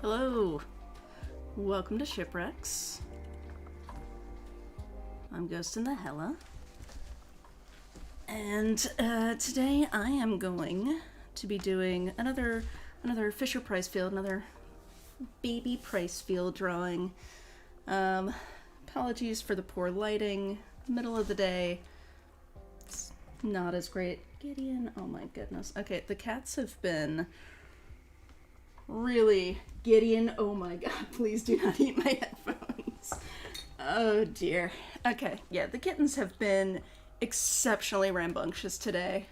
Hello, welcome to Shipwrecks. I'm Ghost in the Hella, and today I am going to be doing another Fisher Price field, another baby Price field drawing. Apologies for the poor lighting, middle of the day. It's not as great. Gideon, oh my goodness. Okay, the cats have been really... Gideon, oh my god, please do not eat my headphones. Oh dear. Okay, yeah, the kittens have been exceptionally rambunctious today.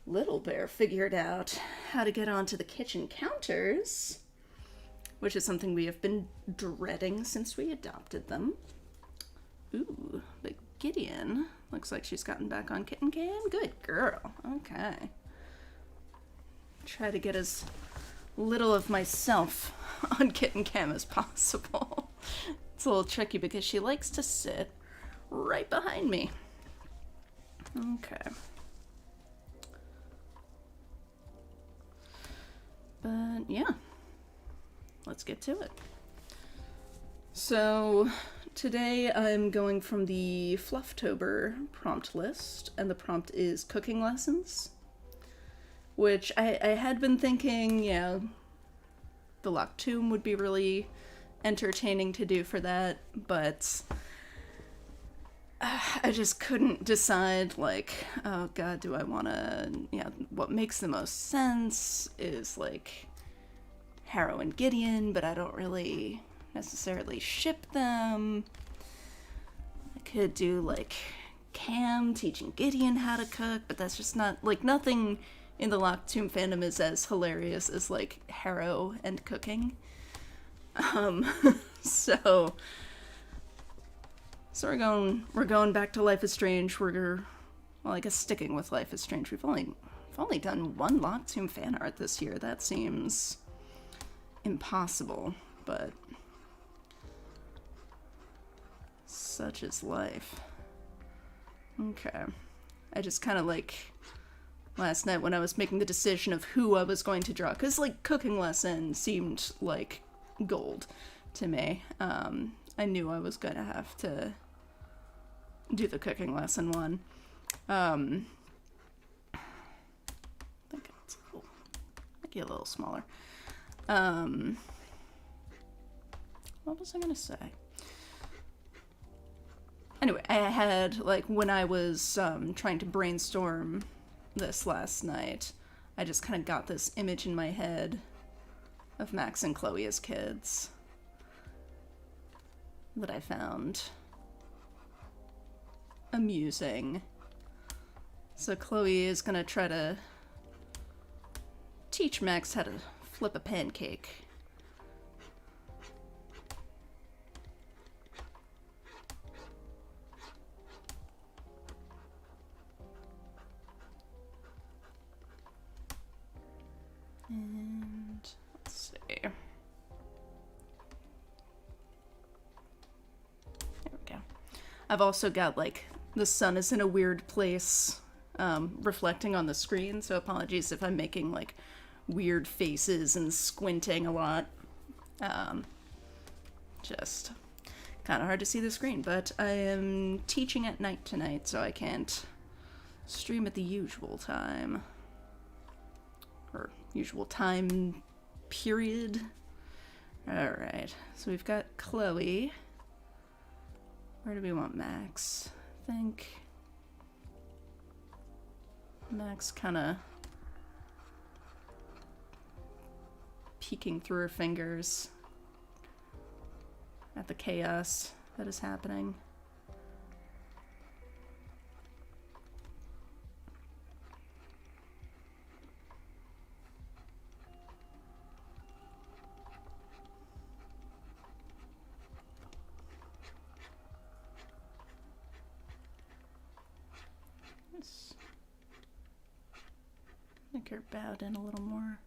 Little Bear figured out how to get onto the kitchen counters, which is something we have been dreading since we adopted them. Ooh, but Gideon looks like she's gotten back on kitten cam. Good girl. Okay. Try to get as little of myself on kitten cam as possible. It's a little tricky because she likes to sit right behind me. Okay. But yeah, let's get to it. So today I'm going from the Flufftober prompt list, and the prompt is cooking lessons. Which I had been thinking, yeah, the Locked Tomb would be really entertaining to do for that, but I just couldn't decide, like, oh god, do I want to, yeah, what makes the most sense is, like, Harrow and Gideon, but I don't really necessarily ship them. I could do, like, Cam teaching Gideon how to cook, but that's just not, like, nothing in the Locked Tomb fandom is as hilarious as, like, Harrow and cooking. So we're going back to Life is Strange. Well, I guess sticking with Life is Strange. We've only done one Locked Tomb fan art this year. That seems impossible, but such is life. Okay. I just kind of, like, last night when I was making the decision of who I was going to draw, because, like, cooking lesson seemed like gold to me. I knew I was going to have to do the cooking lesson one. I think it's a little smaller. What was I going to say? Anyway, I had, like, when I was trying to brainstorm this last night, I just kind of got this image in my head of Max and Chloe as kids that I found amusing. So Chloe is gonna try to teach Max how to flip a pancake. And let's see. There we go. I've also got, like, the sun is in a weird place, reflecting on the screen, so apologies if I'm making, like, weird faces and squinting a lot. Just kind of hard to see the screen, but I am teaching at night tonight, so I can't stream at the usual time. Or usual time period. Alright, so we've got Chloe. Where do we want Max? I think Max kind of peeking through her fingers at the chaos that is happening. Make her bowed in a little more.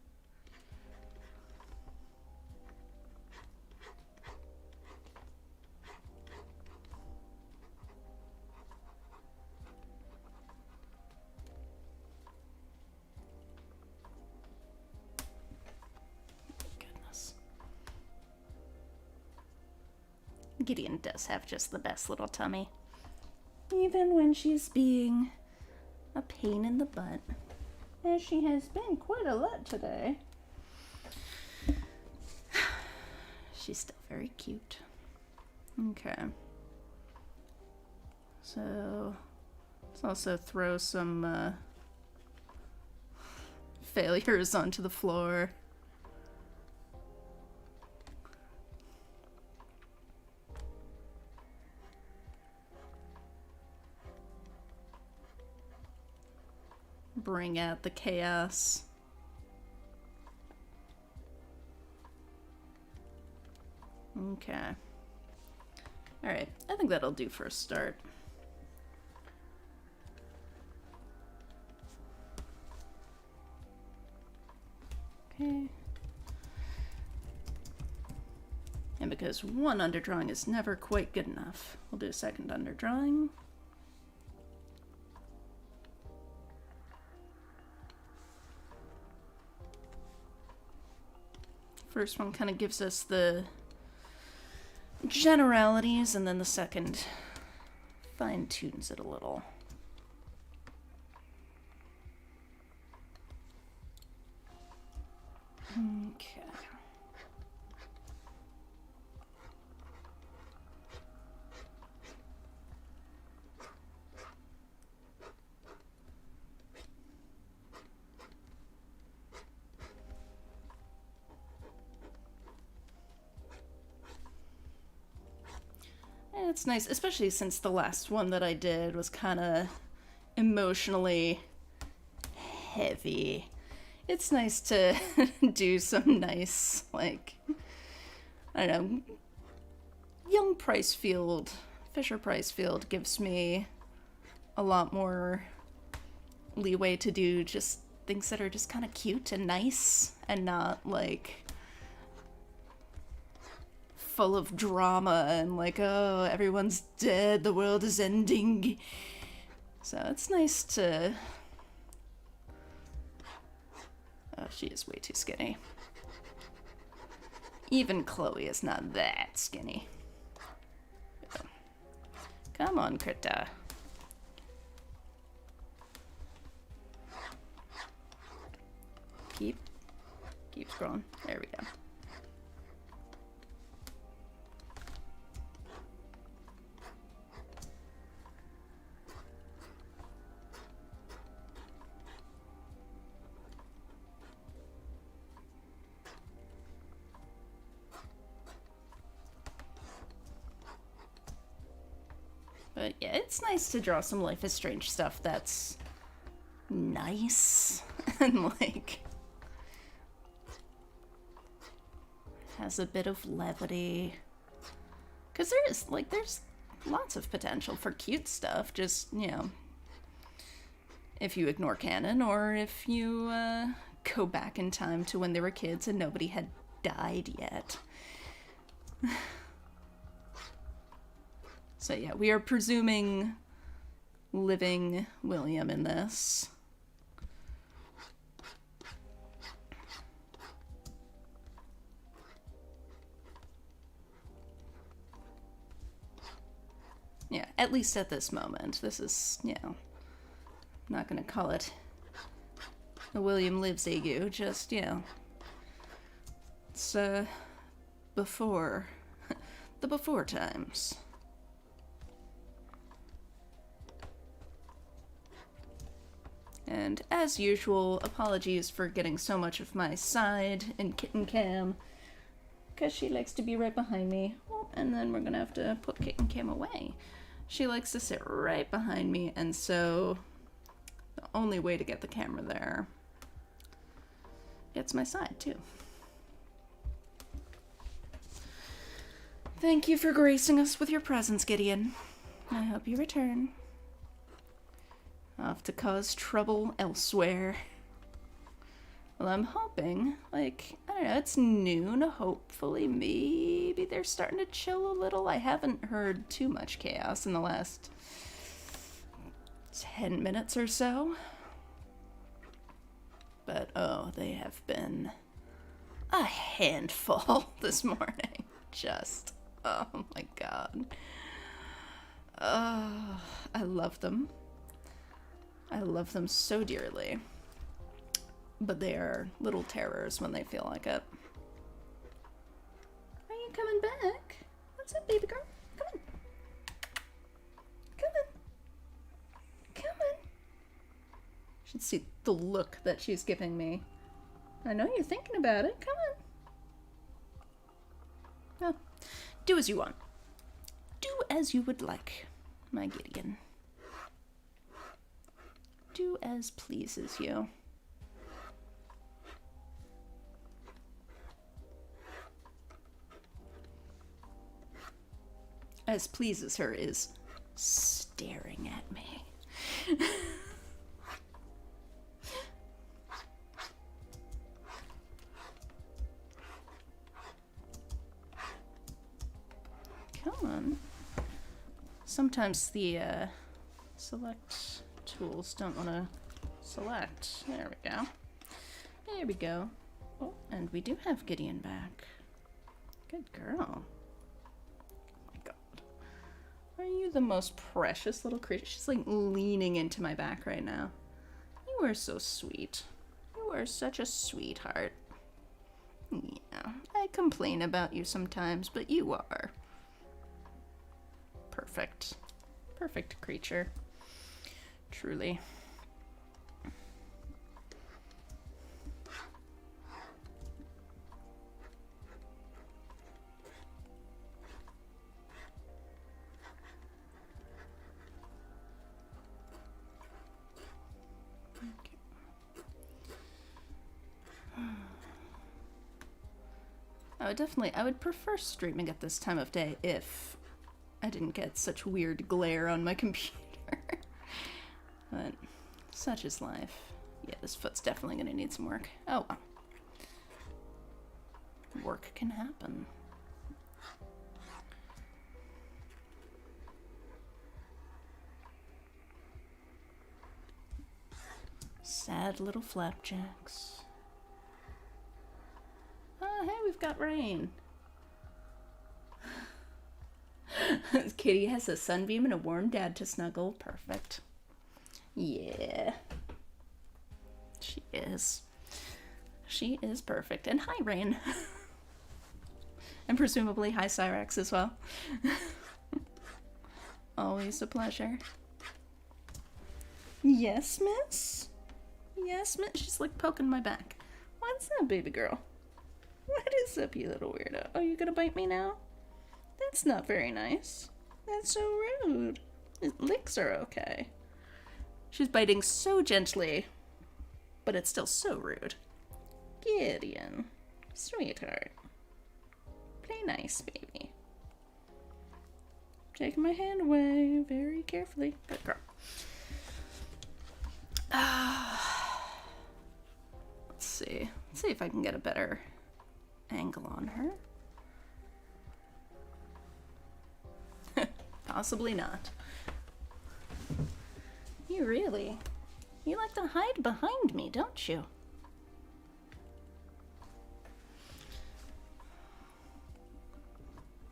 Gideon does have just the best little tummy. Even when she's being a pain in the butt. As she has been quite a lot today. She's still very cute. Okay. So, let's also throw some failures onto the floor. Bring out the chaos. Okay. Alright, I think that'll do for a start. Okay. And because one underdrawing is never quite good enough, we'll do a second underdrawing. First one kind of gives us the generalities, and then the second fine-tunes it a little. Okay. It's nice, especially since the last one that I did was kind of emotionally heavy. It's nice to do some nice, like, I don't know, young Pricefield, Fisher Pricefield gives me a lot more leeway to do just things that are just kind of cute and nice and not, like, full of drama and like, oh, everyone's dead, the world is ending. So it's nice to... Oh, she is way too skinny. Even Chloe is not that skinny. Come on, Krita. Keep scrolling. There we go. But yeah, it's nice to draw some Life is Strange stuff that's nice and like has a bit of levity. Because there's lots of potential for cute stuff, just, you know, if you ignore canon or if you go back in time to when they were kids and nobody had died yet. So yeah, we are presuming living William in this. Yeah, at least at this moment. This is, you know, I'm not gonna call it a William lives ague, just, you know, it's before, the before times. And as usual, apologies for getting so much of my side in Kitten Cam, because she likes to be right behind me. Oh, and then we're gonna have to put Kitten Cam away. She likes to sit right behind me, and so the only way to get the camera there gets my side too. Thank you for gracing us with your presence, Gideon. I hope you return. Off to cause trouble elsewhere. Well, I'm hoping, like, I don't know, it's noon, hopefully, maybe they're starting to chill a little. I haven't heard too much chaos in the last 10 minutes or so. But, oh, they have been a handful this morning. Just Oh my god. Oh, I love them. I love them so dearly. But they are little terrors when they feel like it. Are you coming back? What's up, baby girl? Come on. Come on. Come on. Should see the look that she's giving me. I know you're thinking about it. Come on. Well, do as you want. Do as you would like, my Gideon. Do as pleases you. As pleases her is staring at me. Come on. Sometimes the select tools don't want to select. There we go. There we go. Oh, and we do have Gideon back. Good girl. Are you the most precious little creature? She's like leaning into my back right now. You are so sweet. You are such a sweetheart. Yeah, I complain about you sometimes, but you are perfect. Perfect creature. Truly. I would prefer streaming at this time of day if I didn't get such weird glare on my computer. But such is life. Yeah, this foot's definitely gonna need some work. Oh well. Work can happen. Sad little flapjacks. Oh, hey, we've got rain. Kitty has a sunbeam and a warm dad to snuggle. Perfect. Yeah. She is. She is perfect. And hi, Rain. And presumably hi, Cyrax as well. Always a pleasure. Yes, miss? Yes, miss? She's like poking my back. What's up, baby girl? What is up, you little weirdo? Oh, you gonna bite me now? That's not very nice. That's so rude. Licks are okay. She's biting so gently, but it's still so rude. Gideon. Sweetheart. Play nice, baby. Taking my hand away very carefully. Good girl. Let's see. Let's see if I can get a better angle on her. Possibly not. You like to hide behind me, don't you?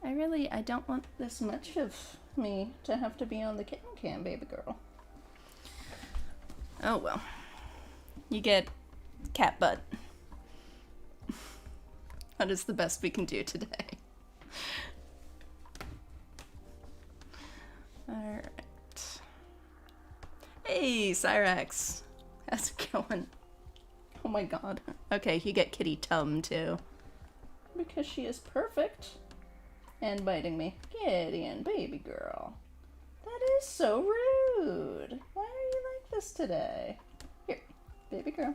I don't want this much of me to have to be on the kitten cam, baby girl. Oh well. You get cat butt. That is the best we can do today. Alright. Hey, Cyrax. How's it going? Oh my god. Okay, you get Kitty Tum too. Because she is perfect. And biting me. Gideon, baby girl. That is so rude. Why are you like this today? Here, baby girl.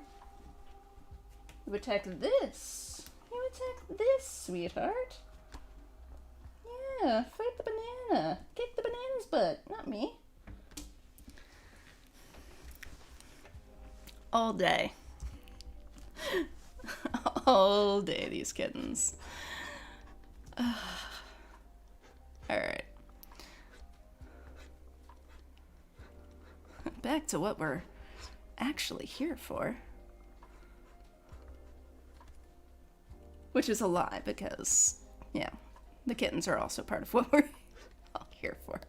You attack this. You attack this, sweetheart. Yeah, fight the banana. Kick the banana's butt, not me. All day. All day, these kittens. Alright. Back to what we're actually here for. Which is a lie, because, yeah, The kittens are also part of what we're all here for.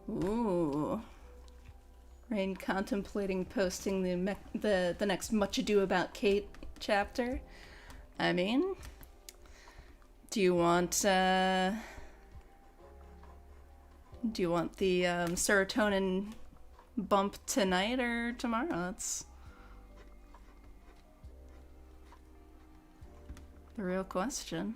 Ooh. Rain contemplating posting the next Much Ado About Kate chapter. I mean, do you want the serotonin bump tonight or tomorrow? That's the real question.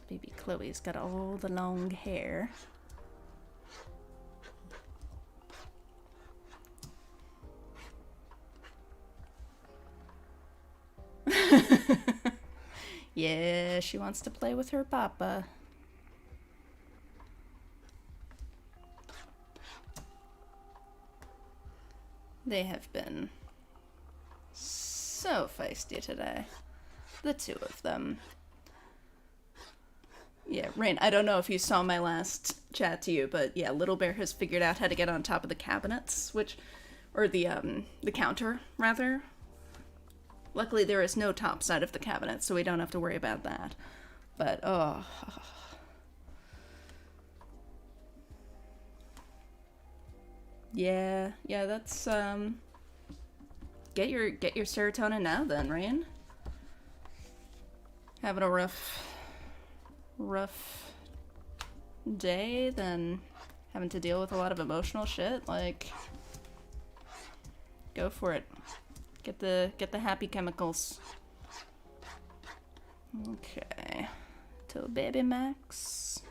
Baby Chloe's got all the long hair. Yeah, she wants to play with her papa. They have been so feisty today. The two of them. Yeah, Rain, I don't know if you saw my last chat to you, but yeah, Little Bear has figured out how to get on top of the cabinets, or the counter, rather. Luckily, there is no top side of the cabinet, so we don't have to worry about that. But, oh. Yeah, that's, get your serotonin now then, Rain. Having a rough day, then having to deal with a lot of emotional shit, like, go for it. Get the happy chemicals. Okay. To baby Max.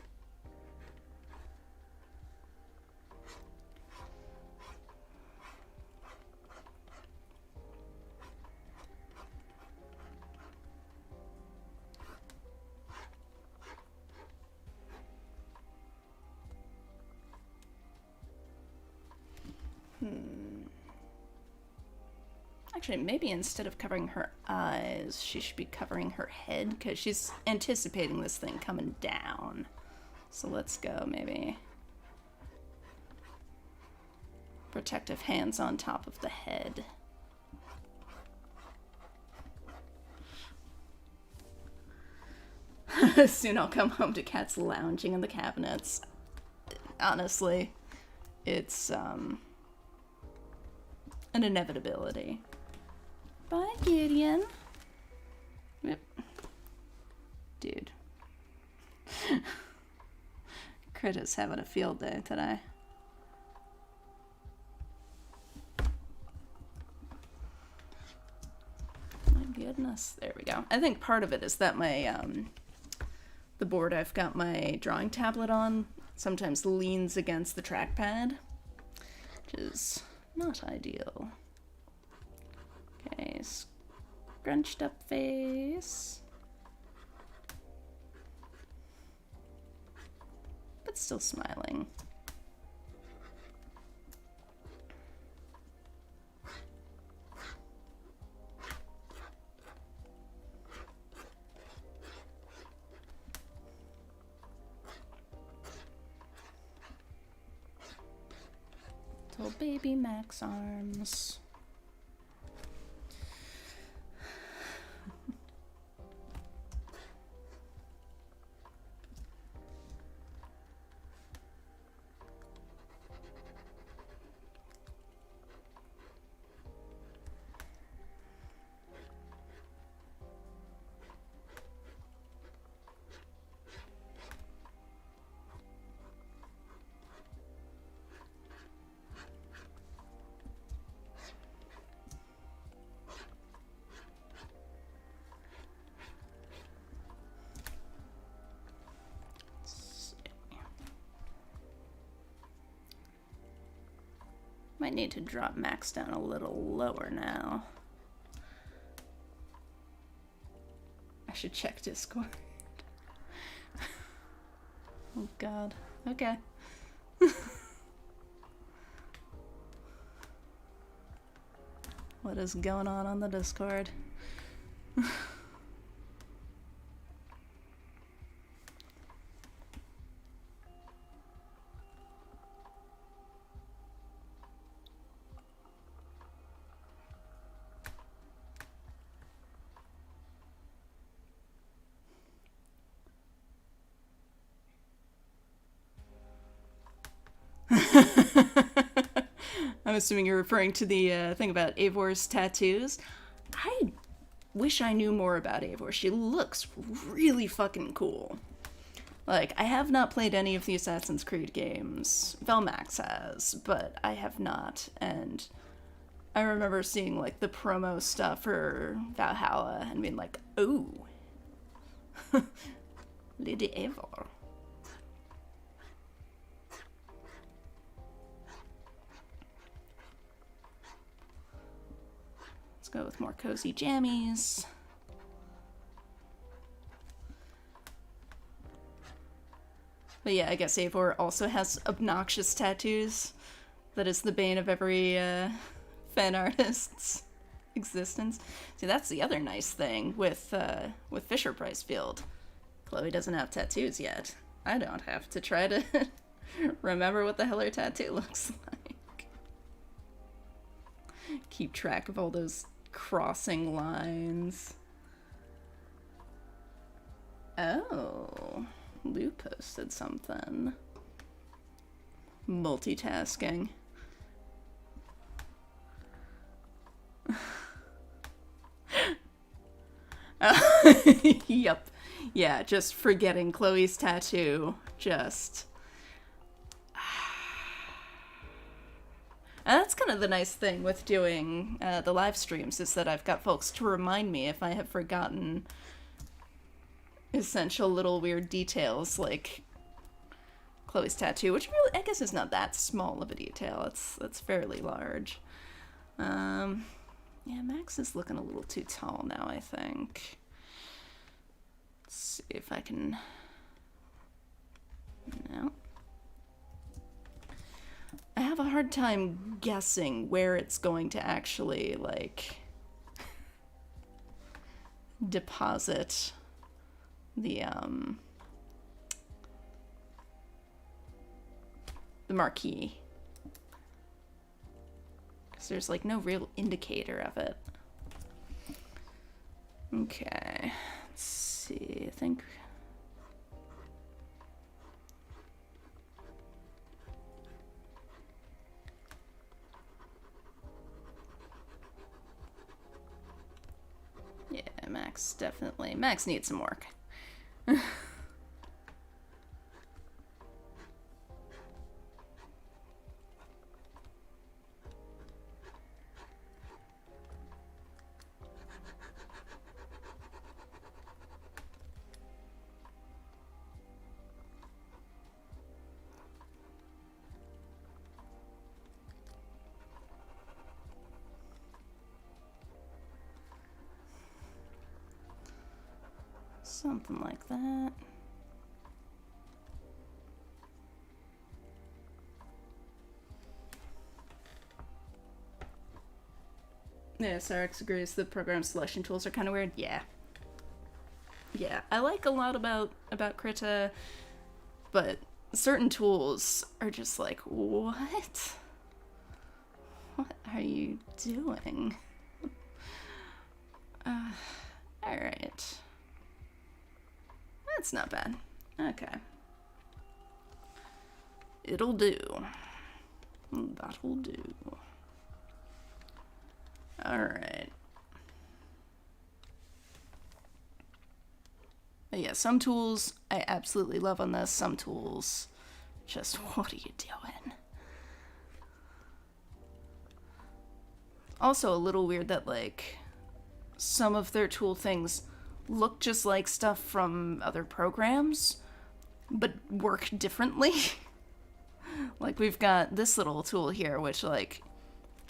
Actually, maybe instead of covering her eyes, she should be covering her head, because she's anticipating this thing coming down. So let's go, maybe. Protective hands on top of the head. Soon I'll come home to cats lounging in the cabinets. Honestly, it's, an inevitability. Bye, Gideon. Yep. Dude. Critta's having a field day today. My goodness. There we go. I think part of it is that my, the board I've got my drawing tablet on sometimes leans against the trackpad, which is not ideal. Okay, scrunched up face. But still smiling. Little baby Max arms. Might need to drop Max down a little lower now. should check Discord. Oh god. Okay. What is going on the Discord? I'm assuming you're referring to the thing about Eivor's tattoos. I wish I knew more about Eivor. She looks really fucking cool. Like, I have not played any of the Assassin's Creed games. Velmax has, but I have not. And I remember seeing, like, the promo stuff for Valhalla and being like, ooh. Lady Eivor. Let's go with more cozy jammies. But yeah, I guess Eivor also has obnoxious tattoos. That is the bane of every fan artist's existence. See, that's the other nice thing with Fisher Price Field. Chloe doesn't have tattoos yet. I don't have to try to remember what the hell her tattoo looks like. Keep track of all those crossing lines. Oh, Lou posted something. Multitasking. Yep. Yeah, just forgetting Chloe's tattoo. Just... And that's kind of the nice thing with doing the live streams, is that I've got folks to remind me if I have forgotten essential little weird details, like Chloe's tattoo, which really, I guess, is not that small of a detail. It's fairly large. Yeah, Max is looking a little too tall now, I think. Let's see if I can... No. I have a hard time guessing where it's going to actually, like, deposit the marquee. Because there's, like, no real indicator of it. Okay, let's see, I think... Yeah, Max definitely... Max needs some work. Something like that. Yeah, Sarx agrees the program selection tools are kind of weird. Yeah. Yeah, I like a lot about Krita, but certain tools are just like, what? What are you doing? Alright. That's not bad. Okay. It'll do. That'll do. Alright. But yeah, some tools I absolutely love on this. Some tools, just, what are you doing? Also a little weird that, like, some of their tool things look just like stuff from other programs, but work differently. Like, we've got this little tool here, which, like,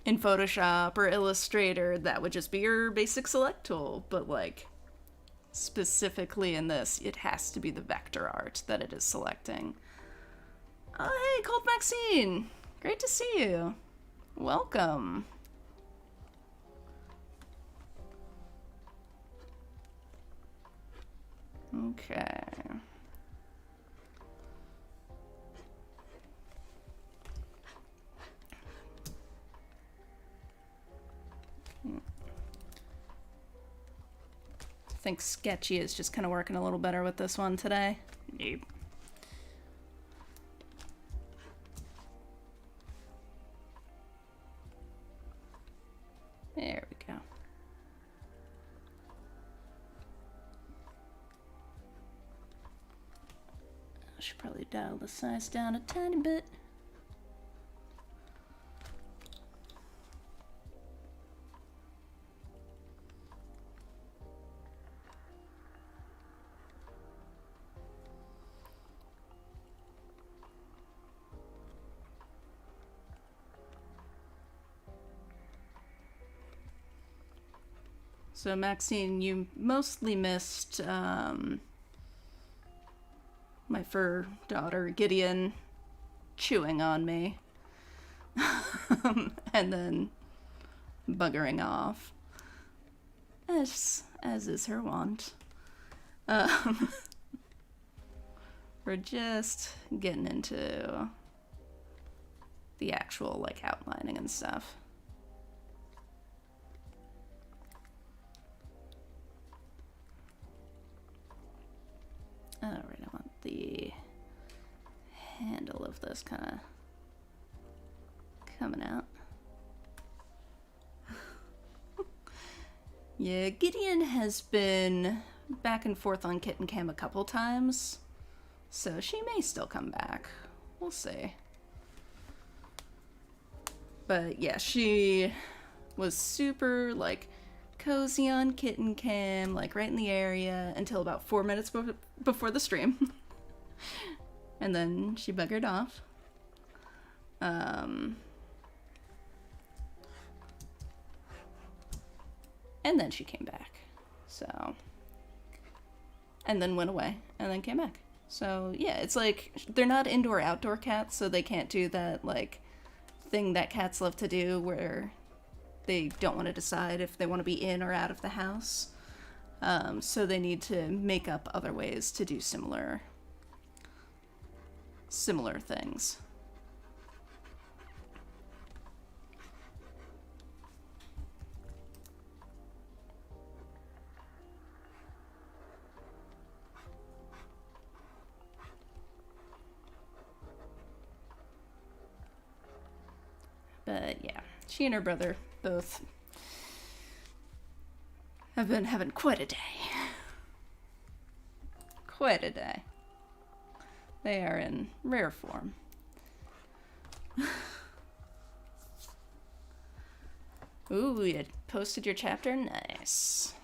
in Photoshop or Illustrator, that would just be your basic select tool, but, like, specifically in this, it has to be the vector art that it is selecting. Oh, hey, Cold Maxine! Great to see you. Welcome. Okay. I think Sketchy is just kind of working a little better with this one today. Nope. There we go. I should probably dial the size down a tiny bit. So Maxine, you mostly missed my fur daughter Gideon chewing on me and then buggering off, as is her wont. We're just getting into the actual like outlining and stuff. Alright, I want the handle of this kind of coming out. Yeah, Gideon has been back and forth on Kitten Cam a couple times, so she may still come back. We'll see. But yeah, she was super, like, cozy on Kitten Cam, like, right in the area, until about 4 minutes before the stream. And then she buggered off. And then she came back. So. And then went away, and then came back. So, yeah, it's like, they're not indoor-outdoor cats, so they can't do that, like, thing that cats love to do where they don't want to decide if they want to be in or out of the house. So they need to make up other ways to do similar things. But yeah, she and her brother both have been having quite a day. Quite a day. They are in rare form. Ooh, you posted your chapter? Nice.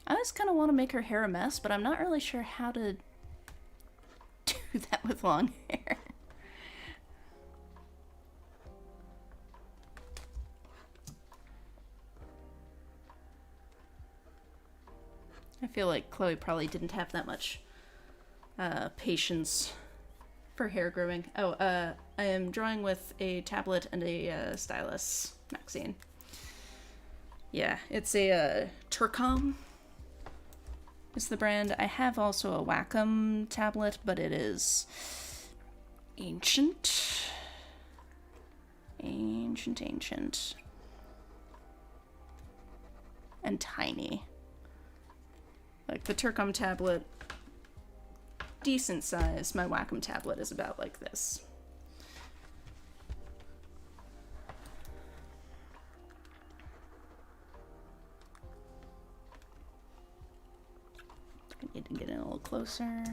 I just kind of want to make her hair a mess, but I'm not really sure how to do that with long hair. I feel like Chloe probably didn't have that much patience for hair grooming. Oh, I am drawing with a tablet and a stylus, Maxine. Yeah, it's a Turcom is the brand. I have also a Wacom tablet, but it is ancient. Ancient. And tiny. Like the Turcom tablet, decent size. My Wacom tablet is about like this. Need to get in a little closer.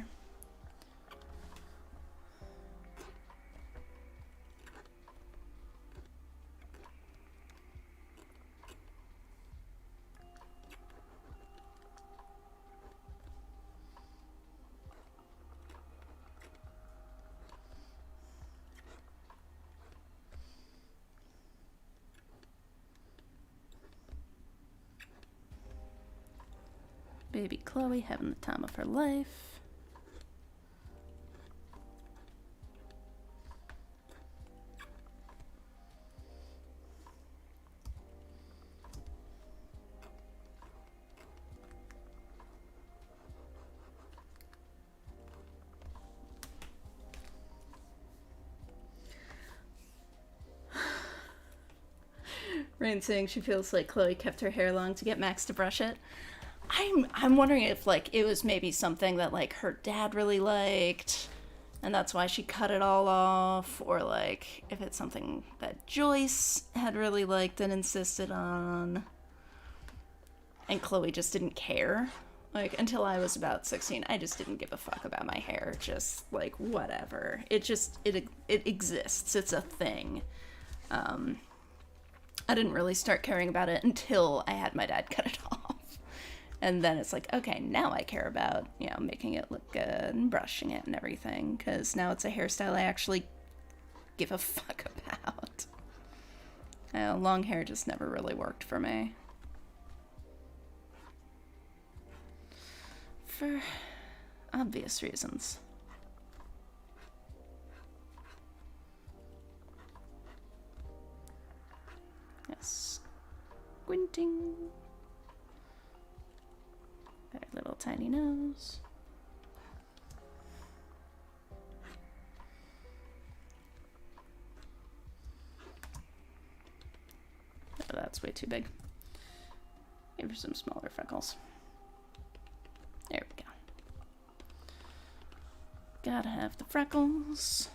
Baby Chloe having the time of her life. Rain saying she feels like Chloe kept her hair long to get Max to brush it. I'm wondering if like it was maybe something that like her dad really liked and that's why she cut it all off, or like if it's something that Joyce had really liked and insisted on and Chloe just didn't care. Like until I was about 16, I just didn't give a fuck about my hair. Just like whatever. It exists. It's a thing. I didn't really start caring about it until I had my dad cut it off. And then it's like, okay, now I care about, you know, making it look good and brushing it and everything. Because now it's a hairstyle I actually give a fuck about. Long hair just never really worked for me. For obvious reasons. Yes. Squinting. Got her little tiny nose. Oh, that's way too big. Give her some smaller freckles. There we go. Gotta have the freckles.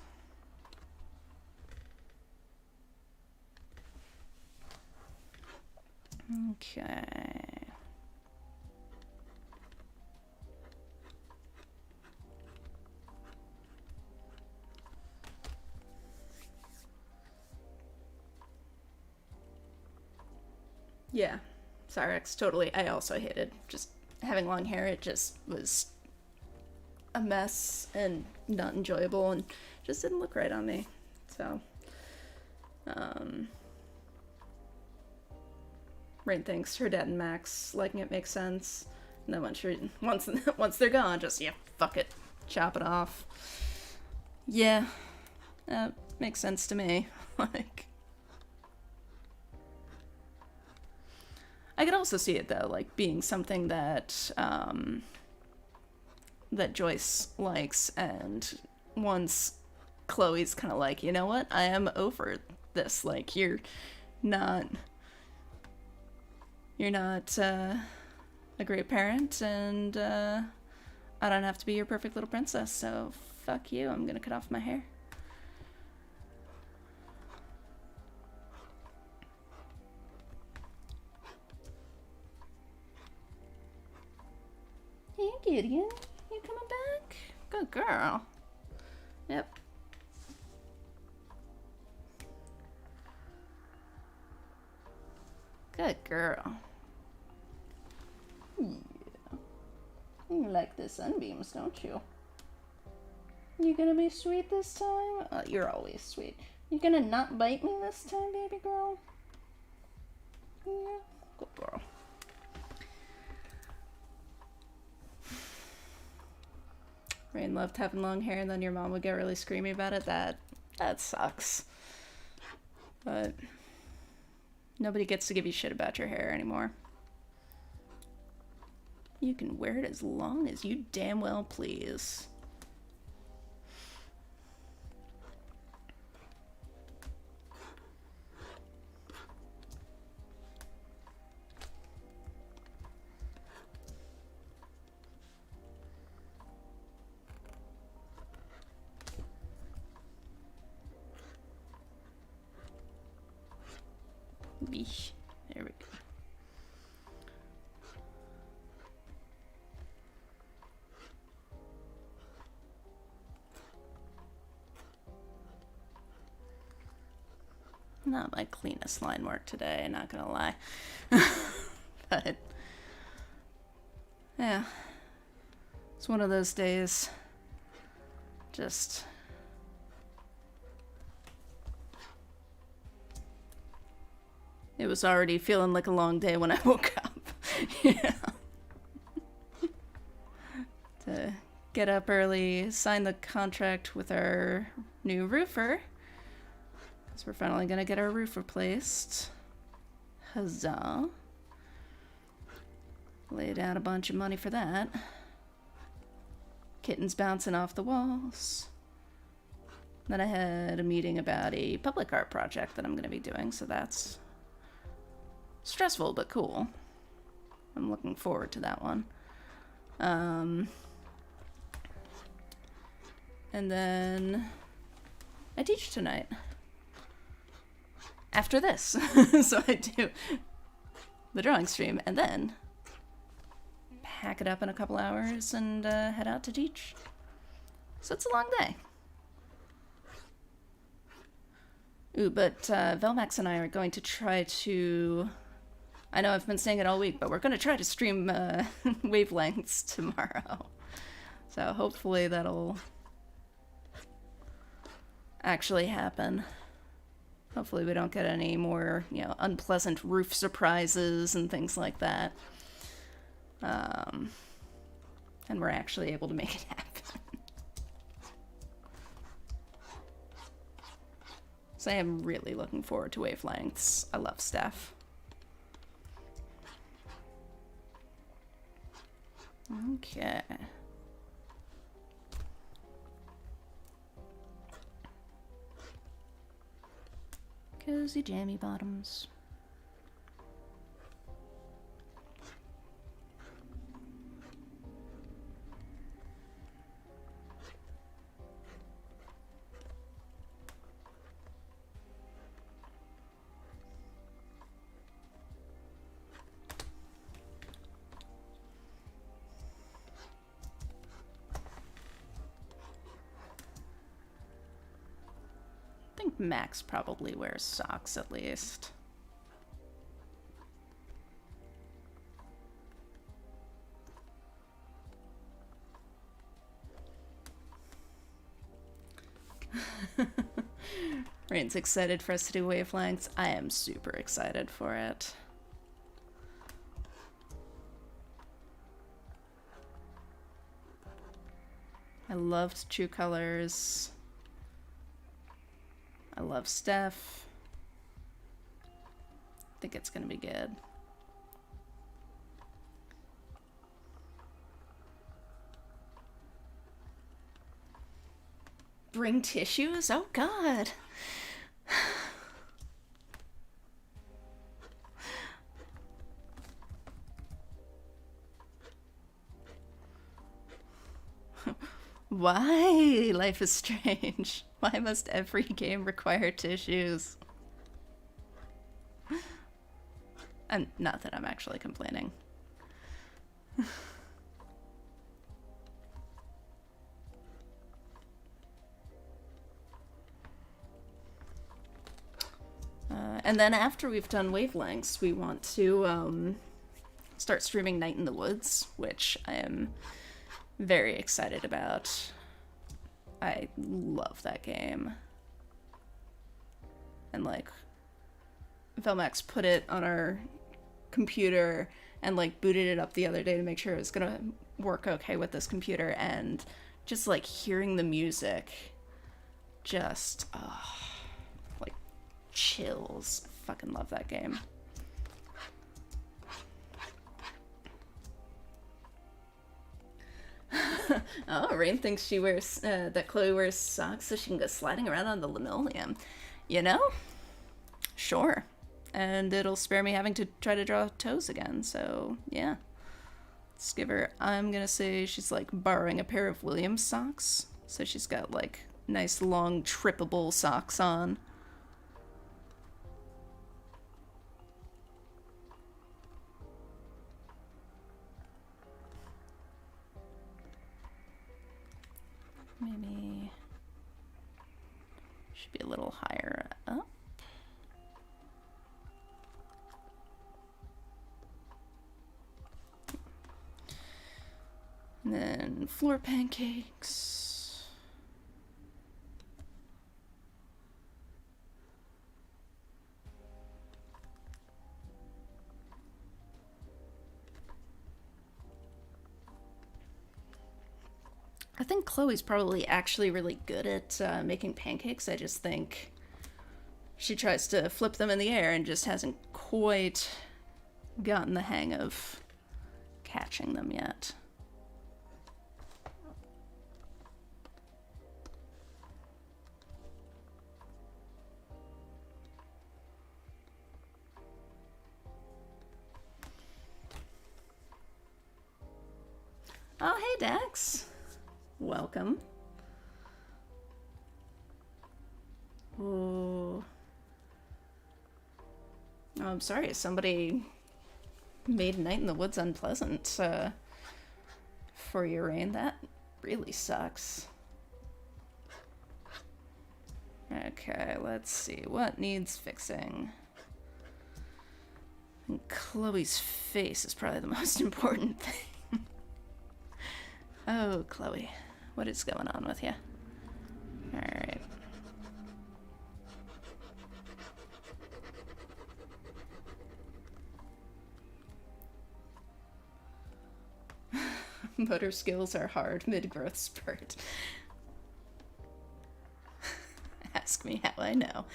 Okay. Yeah, Cyrex, totally. I also hated just having long hair. It just was a mess and not enjoyable and just didn't look right on me. So, Rain thinks her dad and Max liking it makes sense. And then once they're gone, just, yeah, fuck it. Chop it off. Yeah, that makes sense to me. Like, I could also see it though, like being something that that Joyce likes, and once Chloe's kind of like, you know what, I am over this. Like you're not a great parent, and I don't have to be your perfect little princess. So fuck you. I'm gonna cut off my hair. Hey, Gideon. You coming back? Good girl. Yep. Good girl. Yeah. You like the sunbeams, don't you? You gonna be sweet this time? You're always sweet. You gonna not bite me this time, baby girl? Yeah. Good girl. Rain loved having long hair, and then your mom would get really screamy about it. That sucks. But nobody gets to give you shit about your hair anymore. You can wear it as long as you damn well please. There we go. not my cleanest line work today, not gonna lie. But, yeah. It's one of those days. Just... It was already feeling like a long day when I woke up. Yeah. To get up early, sign the contract with our new roofer. Because we're finally going to get our roof replaced. Huzzah. Laid out a bunch of money for that. Kittens bouncing off the walls. Then I had a meeting about a public art project that I'm going to be doing, so that's stressful but cool. I'm looking forward to that one. And then I teach tonight. After this. So I do the drawing stream and then pack it up in a couple hours and head out to teach. So it's a long day. Ooh, but Velmax and I are going to try to... I know I've been saying it all week, but we're going to try to stream wavelengths tomorrow. So hopefully that'll actually happen. Hopefully we don't get any more, unpleasant roof surprises and things like that. And we're actually able to make it happen. So I am really looking forward to wavelengths. I love Steph. Okay. Cozy jammy bottoms. I think Max probably wears socks at least. Rain's excited for us to do wavelengths. I am super excited for it. I loved True Colors. I love Steph. I think it's gonna be good. Bring tissues? Oh God. Why? Life is strange. Why must every game require tissues? And not that I'm actually complaining. And then after we've done wavelengths, we want to start streaming Night in the Woods, which I am very excited about. I love that game. And like, Velmax put it on our computer and like booted it up the other day to make sure it was gonna work okay with this computer, and just like hearing the music, just like chills. I fucking love that game. Oh, Rain thinks she wears that Chloe wears socks so she can go sliding around on the linoleum. You know? Sure. And it'll spare me having to try to draw toes again, so yeah. Let's give her, I'm gonna say she's like borrowing a pair of Williams socks. So she's got like nice long trippable socks on. Maybe should be a little higher up. And then floor pancakes. I think Chloe's probably actually really good at making pancakes. I just think she tries to flip them in the air and just hasn't quite gotten the hang of catching them yet. Oh, hey, Dax. Welcome. Oh. Oh, I'm sorry. Somebody made Night in the Woods unpleasant for you, Rain. That really sucks. Okay, let's see. What needs fixing? And Chloe's face is probably the most important thing. Oh, Chloe. What is going on with you? Alright. Motor skills are hard mid-growth spurt. Ask me how I know.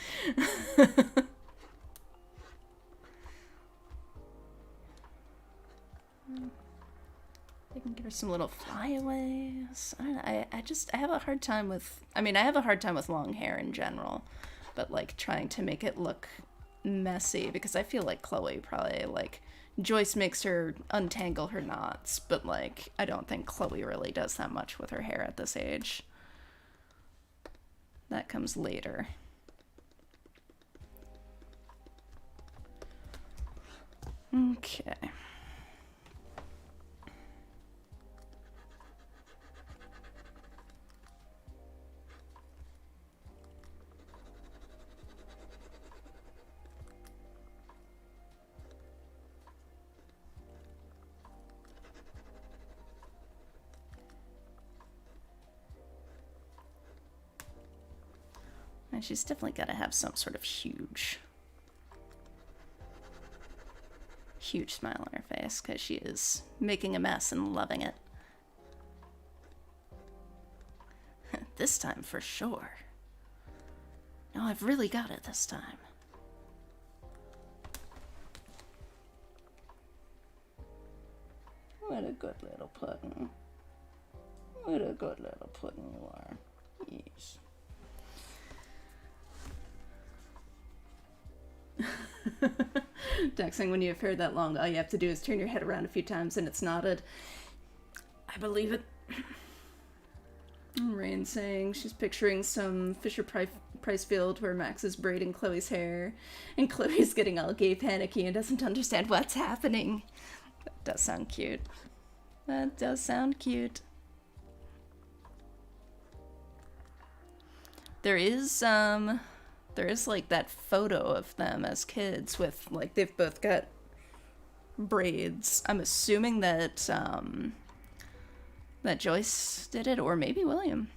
I can give her some little flyaways. I don't know. I have a hard time with... I mean, I have a hard time with long hair in general. But, like, trying to make it look messy. Because I feel like Chloe probably, like... Joyce makes her untangle her knots. But, like, I don't think Chloe really does that much with her hair at this age. That comes later. Okay. And she's definitely got to have some sort of huge smile on her face, because she is making a mess and loving it. This time for sure. No, I've really got it this time. What a good little puddin'. What a good little puddin' you are. Yes. Dexing, when you have hair that long, all you have to do is turn your head around a few times and it's knotted. I believe it. Rain saying she's picturing some Fisher-Price field where Max is braiding Chloe's hair and Chloe's getting all gay panicky and doesn't understand what's happening. That does sound cute. That does sound cute. There is like that photo of them as kids with, like, they've both got braids. I'm assuming that that Joyce did it, or maybe William.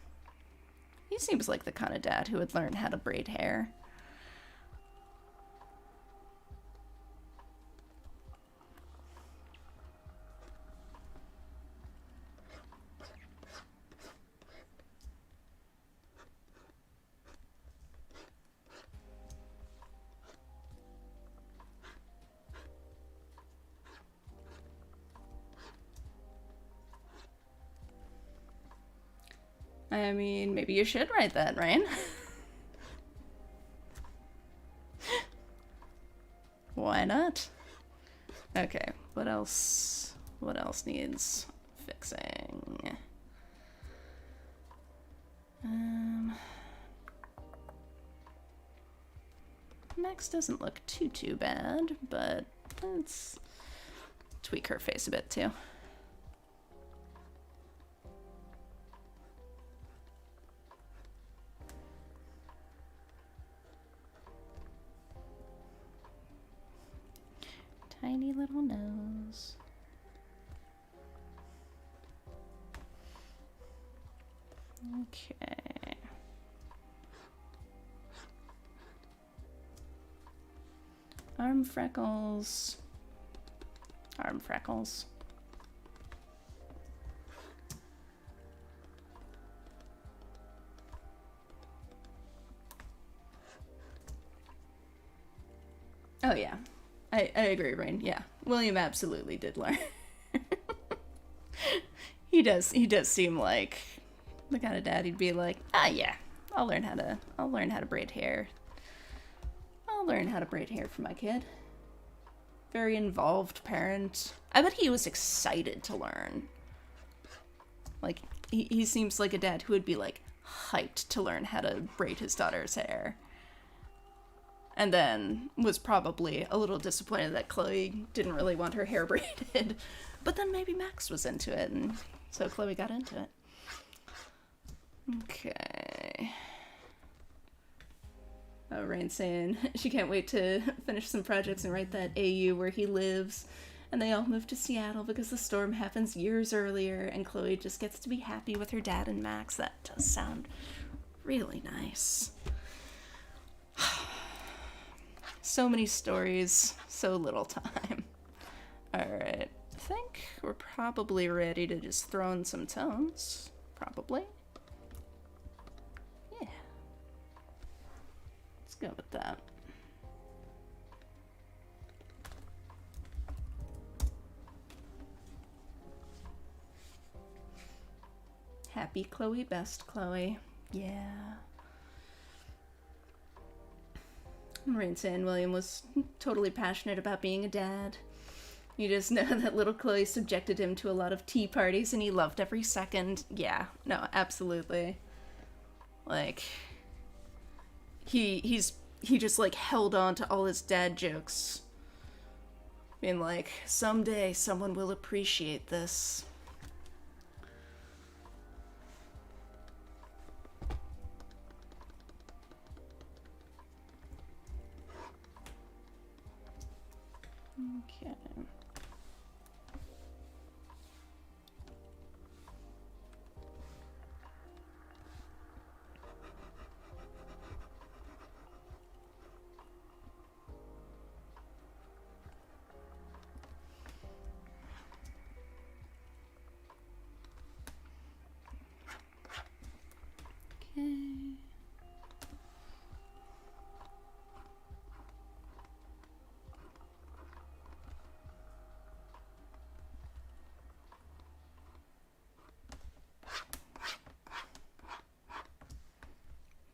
He seems like the kind of dad who would learn how to braid hair. I mean, maybe you should write that, Ryan. Why not? Okay, what else? What else needs fixing? Max doesn't look too bad, but let's tweak her face a bit too. Tiny little nose. Okay. Arm freckles. Arm freckles. Oh yeah, I agree, Rain. Yeah, William absolutely did learn. He does seem like the kind of dad he'd be like, ah yeah, I'll learn how to braid hair. I'll learn how to braid hair for my kid. Very involved parent. I bet he was excited to learn. Like, he seems like a dad who would be, like, hyped to learn how to braid his daughter's hair. And then was probably a little disappointed that Chloe didn't really want her hair braided. But then maybe Max was into it, and so Chloe got into it. Okay. Oh, Rain's saying she can't wait to finish some projects and write that AU where he lives. And they all move to Seattle because the storm happens years earlier, and Chloe just gets to be happy with her dad and Max. That does sound really nice. So many stories, so little time. Alright, I think we're probably ready to just throw in some tones. Probably. Yeah. Let's go with that. Happy Chloe, best Chloe. Yeah. Rain saying William was totally passionate about being a dad. You just know that little Chloe subjected him to a lot of tea parties and he loved every second. Yeah, no, absolutely. Like, he just like held on to all his dad jokes. Being like, someday someone will appreciate this. Okay. Okay.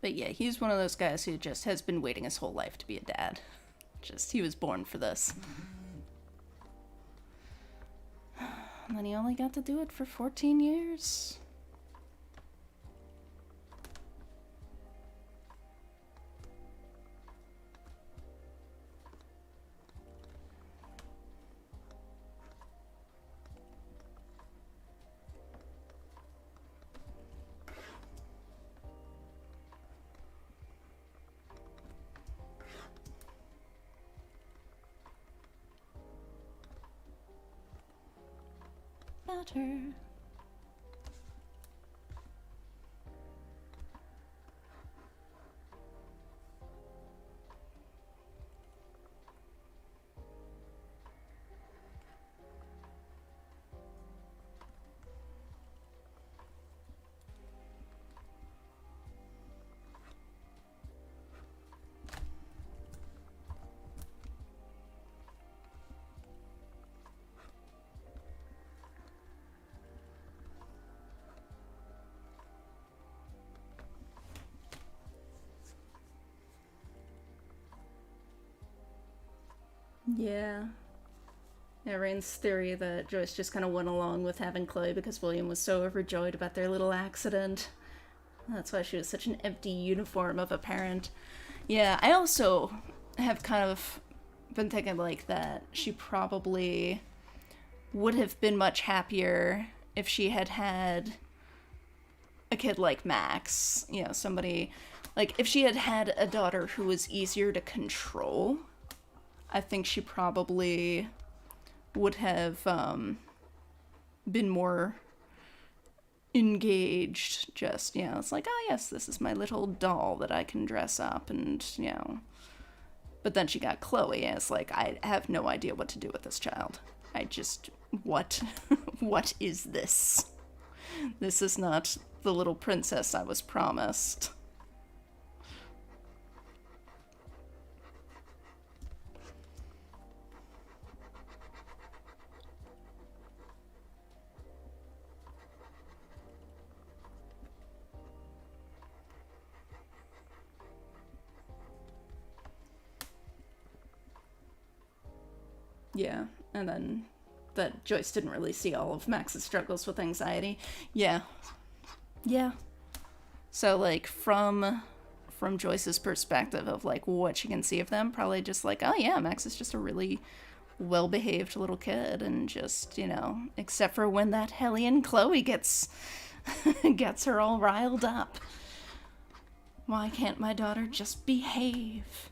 But yeah, he's one of those guys who just has been waiting his whole life to be a dad. Just, he was born for this. And then he only got to do it for 14 years. Matter. Yeah. Yeah, Rain's theory that Joyce just kind of went along with having Chloe because William was so overjoyed about their little accident. That's why she was such an empty uniform of a parent. Yeah, I also have kind of been thinking like that she probably would have been much happier if she had had a kid like Max. You know, somebody, like, if she had had a daughter who was easier to control, I think she probably would have been more engaged. Just, it's like, oh yes, this is my little doll that I can dress up and, But then she got Chloe, and it's like, I have no idea what to do with this child. What? What is this? This is not the little princess I was promised. Yeah, and then that Joyce didn't really see all of Max's struggles with anxiety. Yeah. Yeah. So, like, from Joyce's perspective of, like, what she can see of them, probably just like, oh yeah, Max is just a really well-behaved little kid, and just, except for when that hellion Chloe gets her all riled up. Why can't my daughter just behave?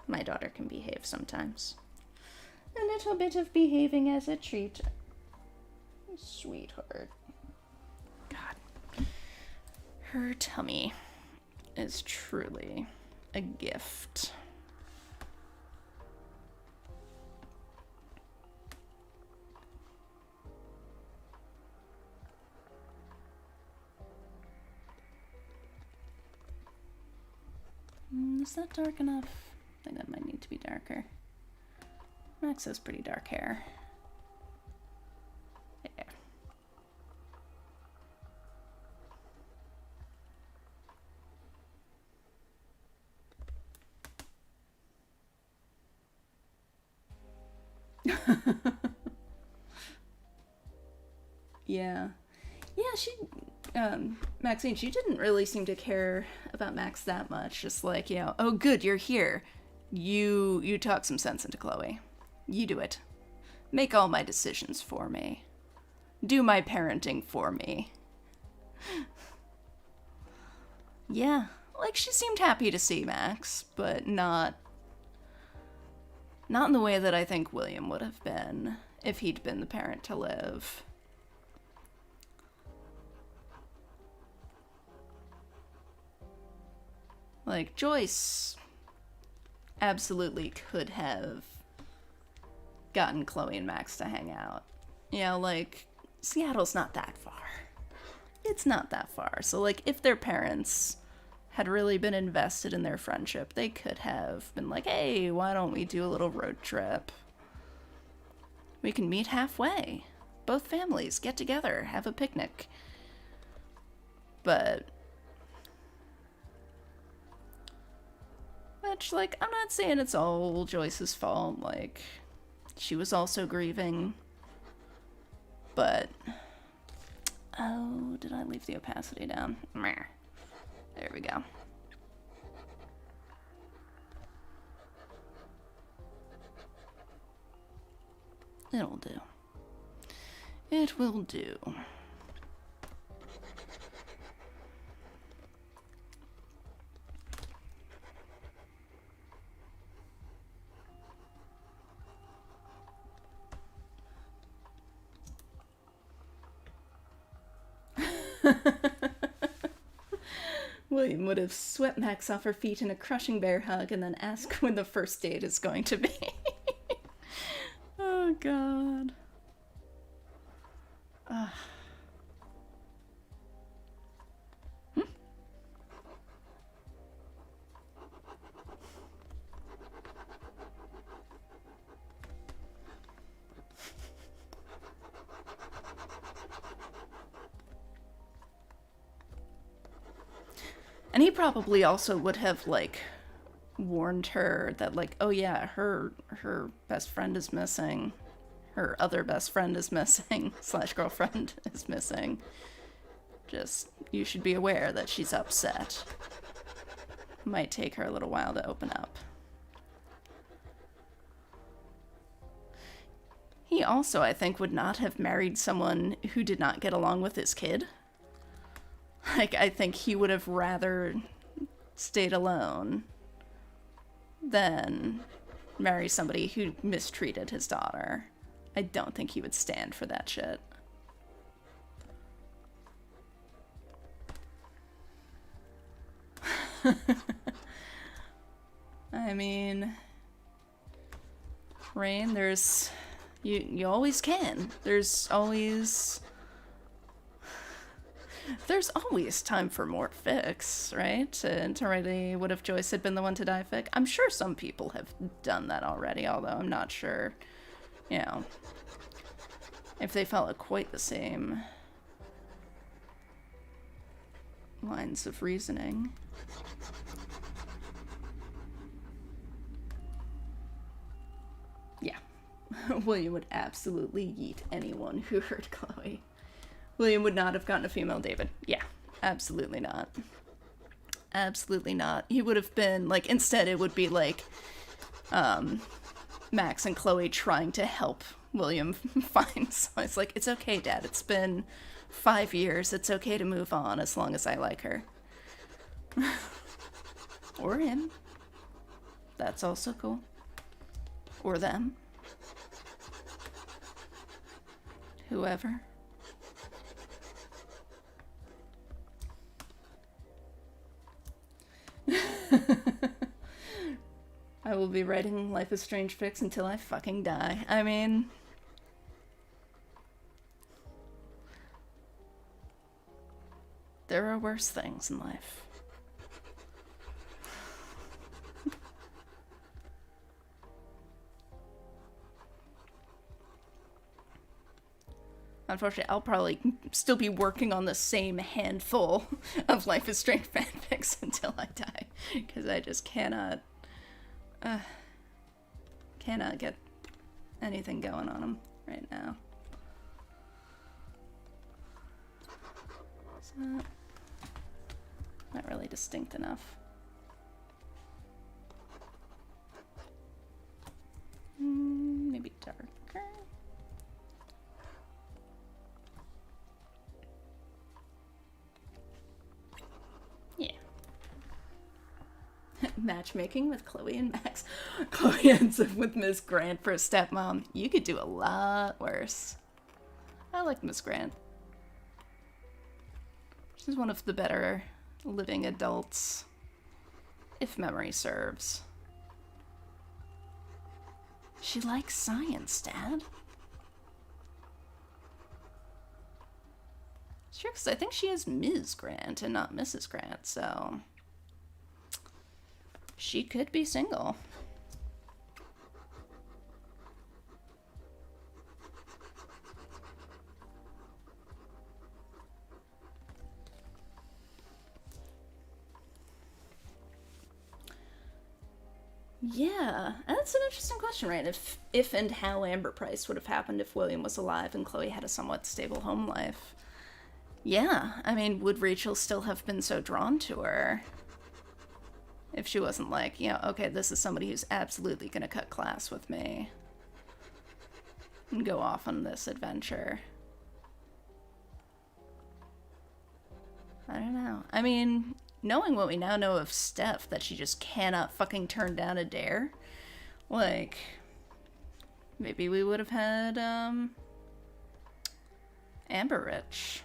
My daughter can behave sometimes. A little bit of behaving as a treat. Sweetheart. God. Her tummy is truly a gift. Is that dark enough? I think that might need to be darker. Max has pretty dark hair. Yeah. Yeah. Yeah, Maxine, she didn't really seem to care about Max that much. Just like, oh good, you're here. You talk some sense into Chloe. You do it. Make all my decisions for me. Do my parenting for me. Yeah, like she seemed happy to see Max, but not in the way that I think William would have been if he'd been the parent to Liv. Like, Joyce absolutely could have gotten Chloe and Max to hang out. Like, Seattle's not that far. It's not that far. So, like, if their parents had really been invested in their friendship, they could have been like, hey, why don't we do a little road trip? We can meet halfway. Both families get together, have a picnic. But... which, like, I'm not saying it's all Joyce's fault. Like, she was also grieving. But... oh, did I leave the opacity down? Meh. There we go. It'll do. It will do. William would have swept Max off her feet in a crushing bear hug and then ask when the first date is going to be. Oh, God. And he probably also would have, like, warned her that, like, oh yeah, her best friend is missing. Her other best friend is missing, / girlfriend is missing. Just, you should be aware that she's upset. Might take her a little while to open up. He also, I think, would not have married someone who did not get along with his kid. Like, I think he would have rather stayed alone. than marry somebody who mistreated his daughter. I don't think he would stand for that shit. I mean, Rain, there's... You always can. There's always time for more fics, right? And already, what if Joyce had been the one to die fic? I'm sure some people have done that already, although I'm not sure, you know, if they follow quite the same lines of reasoning. Yeah. William would absolutely yeet anyone who hurt Chloe. William would not have gotten a female David. Yeah, absolutely not. Absolutely not. He would have been, like, instead it would be, like, Max and Chloe trying to help William find. So it's like, it's okay, Dad. It's been 5 years. It's okay to move on as long as I like her. Or him. That's also cool. Or them. Whoever. I will be writing Life is Strange fics until I fucking die. I mean... there are worse things in life. Unfortunately, I'll probably still be working on the same handful of Life is Strange fanfics until I die. Because I just cannot get anything going on them right now. Is that not really distinct enough? Maybe darker. Yeah. Matchmaking with Chloe and Max. Chloe ends up with Miss Grant for a stepmom. You could do a lot worse. I like Miss Grant. She's one of the better living adults, if memory serves. She likes science, Dad. Sure, because I think she is Ms. Grant and not Mrs. Grant, so... she could be single. Yeah, that's an interesting question, right? If and how Amber Price would have happened if William was alive and Chloe had a somewhat stable home life. Yeah, I mean, would Rachel still have been so drawn to her if she wasn't like, you know, okay, this is somebody who's absolutely gonna cut class with me and go off on this adventure? I don't know. I mean, knowing what we now know of Steph, that she just cannot fucking turn down a dare, like, maybe we would have had, Amber Rich.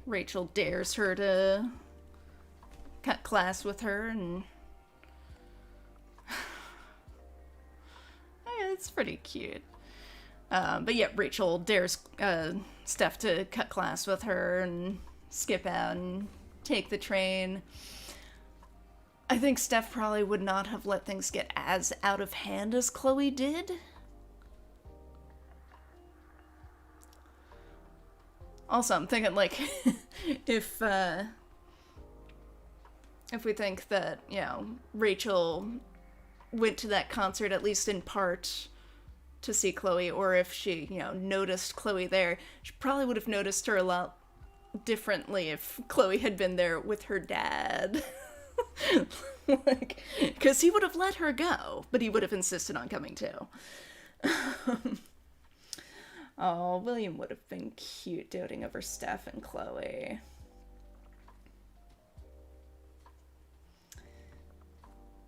Rachel dares her to cut class with her, and it's pretty cute. But yeah, Rachel dares Steph to cut class with her and skip out and take the train. I think Steph probably would not have let things get as out of hand as Chloe did. Also, I'm thinking, like, if we think that, you know, Rachel went to that concert, at least in part, to see Chloe, or if she, you know, noticed Chloe there, she probably would have noticed her a lot differently if Chloe had been there with her dad. Like, because he would have let her go, but he would have insisted on coming too. Oh, William would have been cute doting over Steph and Chloe.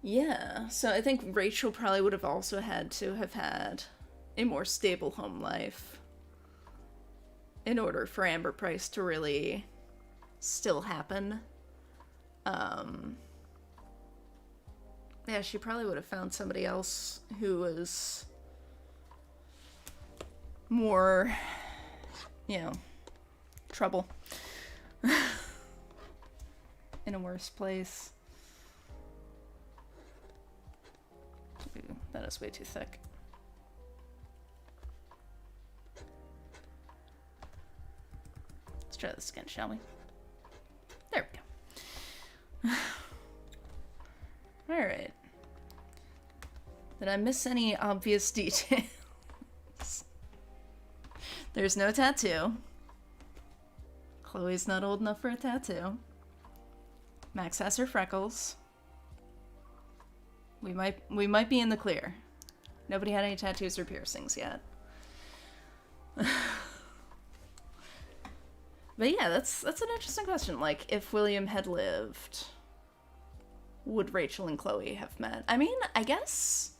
Yeah, so I think Rachel probably would have also had to have had a more stable home life in order for Amber Price to really still happen. Yeah, she probably would have found somebody else who was more, trouble. In a worse place. Ooh, that is way too thick. Let's try this again, shall we? There we go. Alright. Did I miss any obvious details? There's no tattoo. Chloe's not old enough for a tattoo. Max has her freckles. We might be in the clear. Nobody had any tattoos or piercings yet. But yeah, that's an interesting question. Like, if William had lived, would Rachel and Chloe have met? I mean, I guess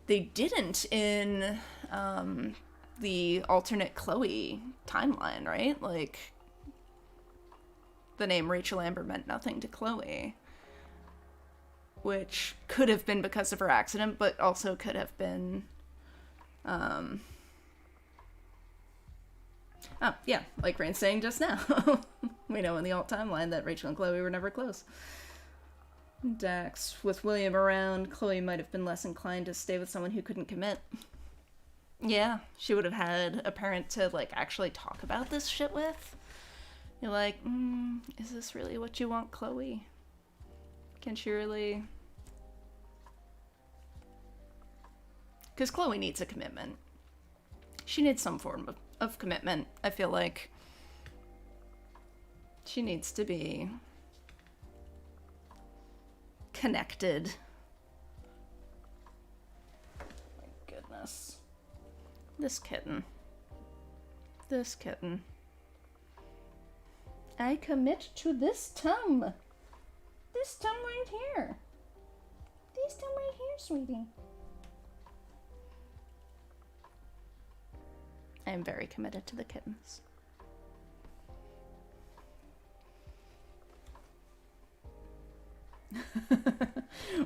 they didn't in the alternate Chloe timeline, right? Like, the name Rachel Amber meant nothing to Chloe. Which could have been because of her accident, but also could have been... Oh, yeah, like Rain's saying just now. We know in the alt timeline that Rachel and Chloe were never close. Dax, with William around, Chloe might have been less inclined to stay with someone who couldn't commit. Yeah, she would have had a parent to, like, actually talk about this shit with. You're like, is this really what you want, Chloe? Can she really... Because Chloe needs a commitment. She needs some form of commitment, I feel like. She needs to be connected. My goodness. This kitten. This kitten. I commit to this tum. This tum right here. This tum right here, sweetie. I am very committed to the kittens.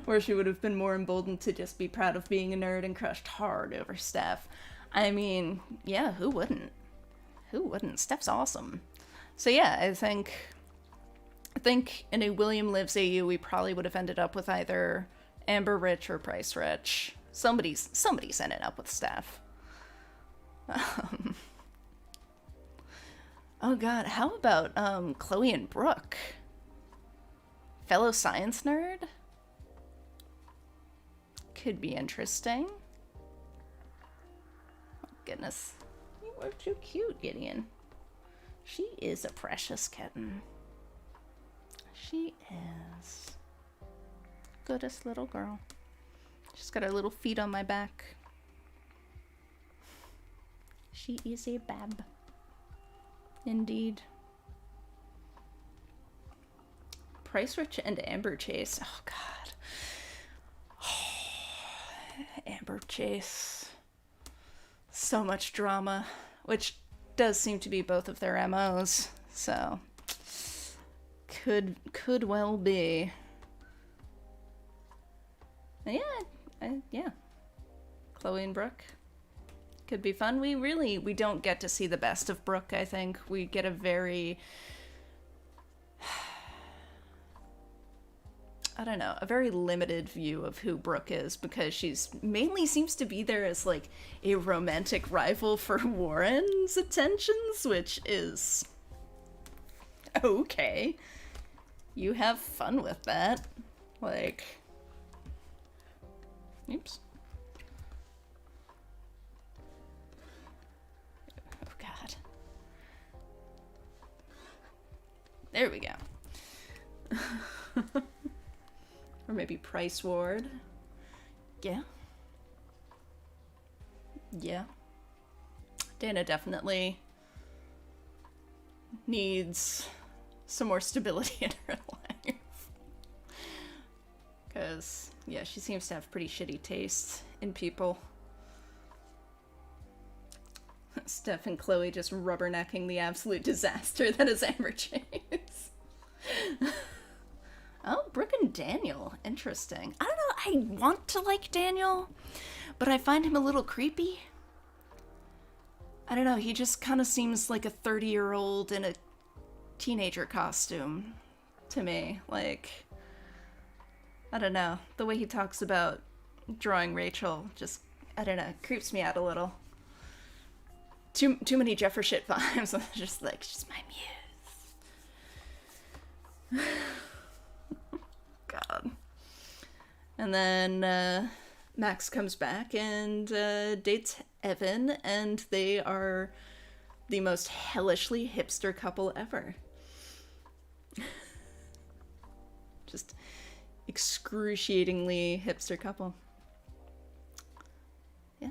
Or she would have been more emboldened to just be proud of being a nerd and crushed hard over Steph. I mean, yeah, who wouldn't? Who wouldn't? Steph's awesome. So yeah, I think in a William Lives AU, we probably would have ended up with either Amber Rich or Price Rich. Somebody's ended up with Steph. Oh god, how about Chloe and Brooke? Fellow science nerd? Could be interesting. Oh, goodness. You are too cute, Gideon. She is a precious kitten. She is. Goodest little girl. She's got her little feet on my back. She is a bab. Indeed. Price Rich and Amber Chase. Oh, God. Oh, Amber Chase. So much drama. Which does seem to be both of their MOs. So, could well be. Yeah. Chloe and Brooke. Could be fun. We don't get to see the best of Brooke, I think. We get a very... I don't know, a very limited view of who Brooke is, because she's mainly seems to be there as, like, a romantic rival for Warren's attentions, which is... okay. You have fun with that. Like... Oops. Oh, God. There we go. Or maybe Price Ward. Yeah. Yeah. Dana definitely needs some more stability in her life. Because, yeah, she seems to have pretty shitty taste in people. Steph and Chloe just rubbernecking the absolute disaster that is Amber Chase. Oh, Brooke and Daniel. Interesting. I don't know, I want to like Daniel, but I find him a little creepy. I don't know, he just kind of seems like a 30-year-old in a teenager costume to me. Like, I don't know, the way he talks about drawing Rachel just, I don't know, creeps me out a little. Too many Jefferson vibes. Just like, she's my muse. God. And then Max comes back and dates Evan, and they are the most hellishly hipster couple ever. Just excruciatingly hipster couple. Yeah.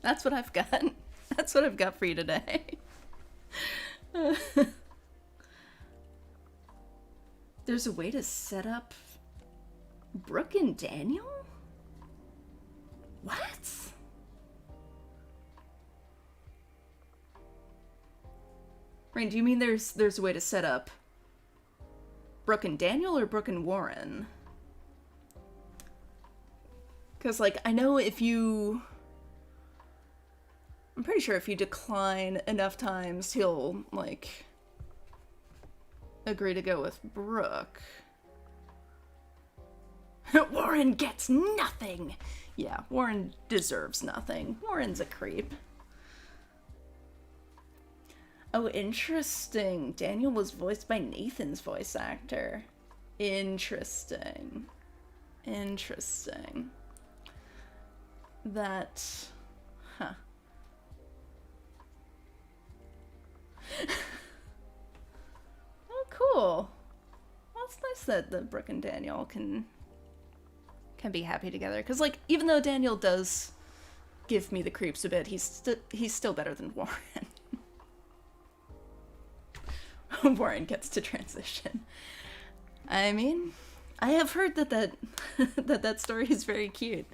That's what I've got. That's what I've got for you today. There's a way to set up Brooke and Daniel? What? Rain, do you mean there's a way to set up Brooke and Daniel or Brooke and Warren? Because, like, I know if you... I'm pretty sure if you decline enough times, he'll, like, agree to go with Brooke. Warren gets nothing! Yeah, Warren deserves nothing. Warren's a creep. Oh, interesting. Daniel was voiced by Nathan's voice actor. Interesting. Interesting. That... Huh. Oh, cool. Well, it's nice that the Brooke and Daniel can be happy together. Because, like, even though Daniel does give me the creeps a bit, he's still better than Warren. Warren gets to transition. I mean, I have heard that story is very cute.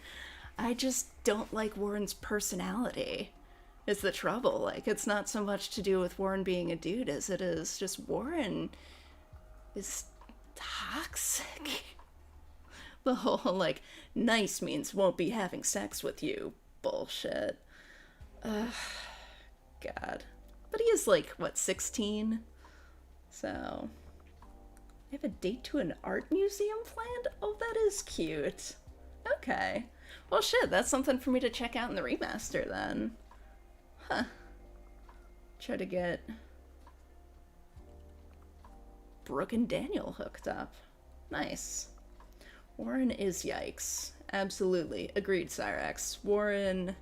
I just don't like Warren's personality. Is the trouble. Like, it's not so much to do with Warren being a dude as it is just Warren is toxic. The whole, like, nice means won't be having sex with you bullshit. God. But he is, like, what, 16? So, I have a date to an art museum planned? Oh, that is cute. Okay. Well, shit, that's something for me to check out in the remaster, then. Huh. Try to get Brooke and Daniel hooked up. Nice. Warren is yikes. Absolutely. Agreed, Cyrax. Warren...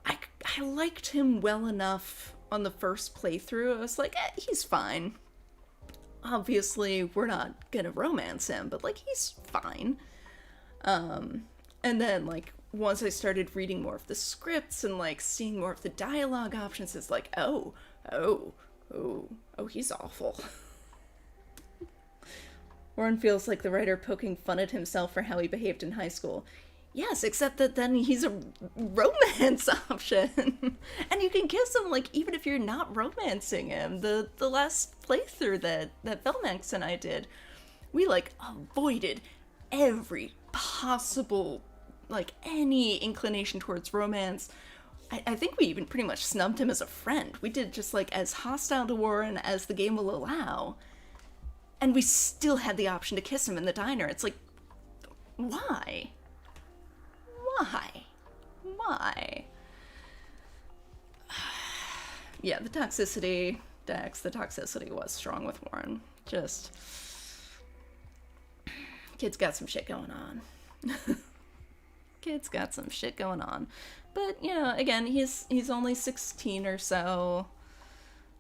I liked him well enough on the first playthrough. I was like, he's fine. Obviously, we're not gonna romance him, but, like, he's fine. And then, like, once I started reading more of the scripts and, like, seeing more of the dialogue options, it's like, oh, he's awful. Warren feels like the writer poking fun at himself for how he behaved in high school. Yes, except that then he's a romance option. And you can kiss him, like, even if you're not romancing him. The last playthrough that Velmax and I did, we, like, avoided every possible, like, any inclination towards romance. I think we even pretty much snubbed him as a friend. We did just, like, as hostile to Warren as the game will allow. And we still had the option to kiss him in the diner. It's like, why? Why? Yeah, the toxicity, Dex, the toxicity was strong with Warren. Just, kid's got some shit going on. Kid's got some shit going on. But, you know, again, he's only 16 or so.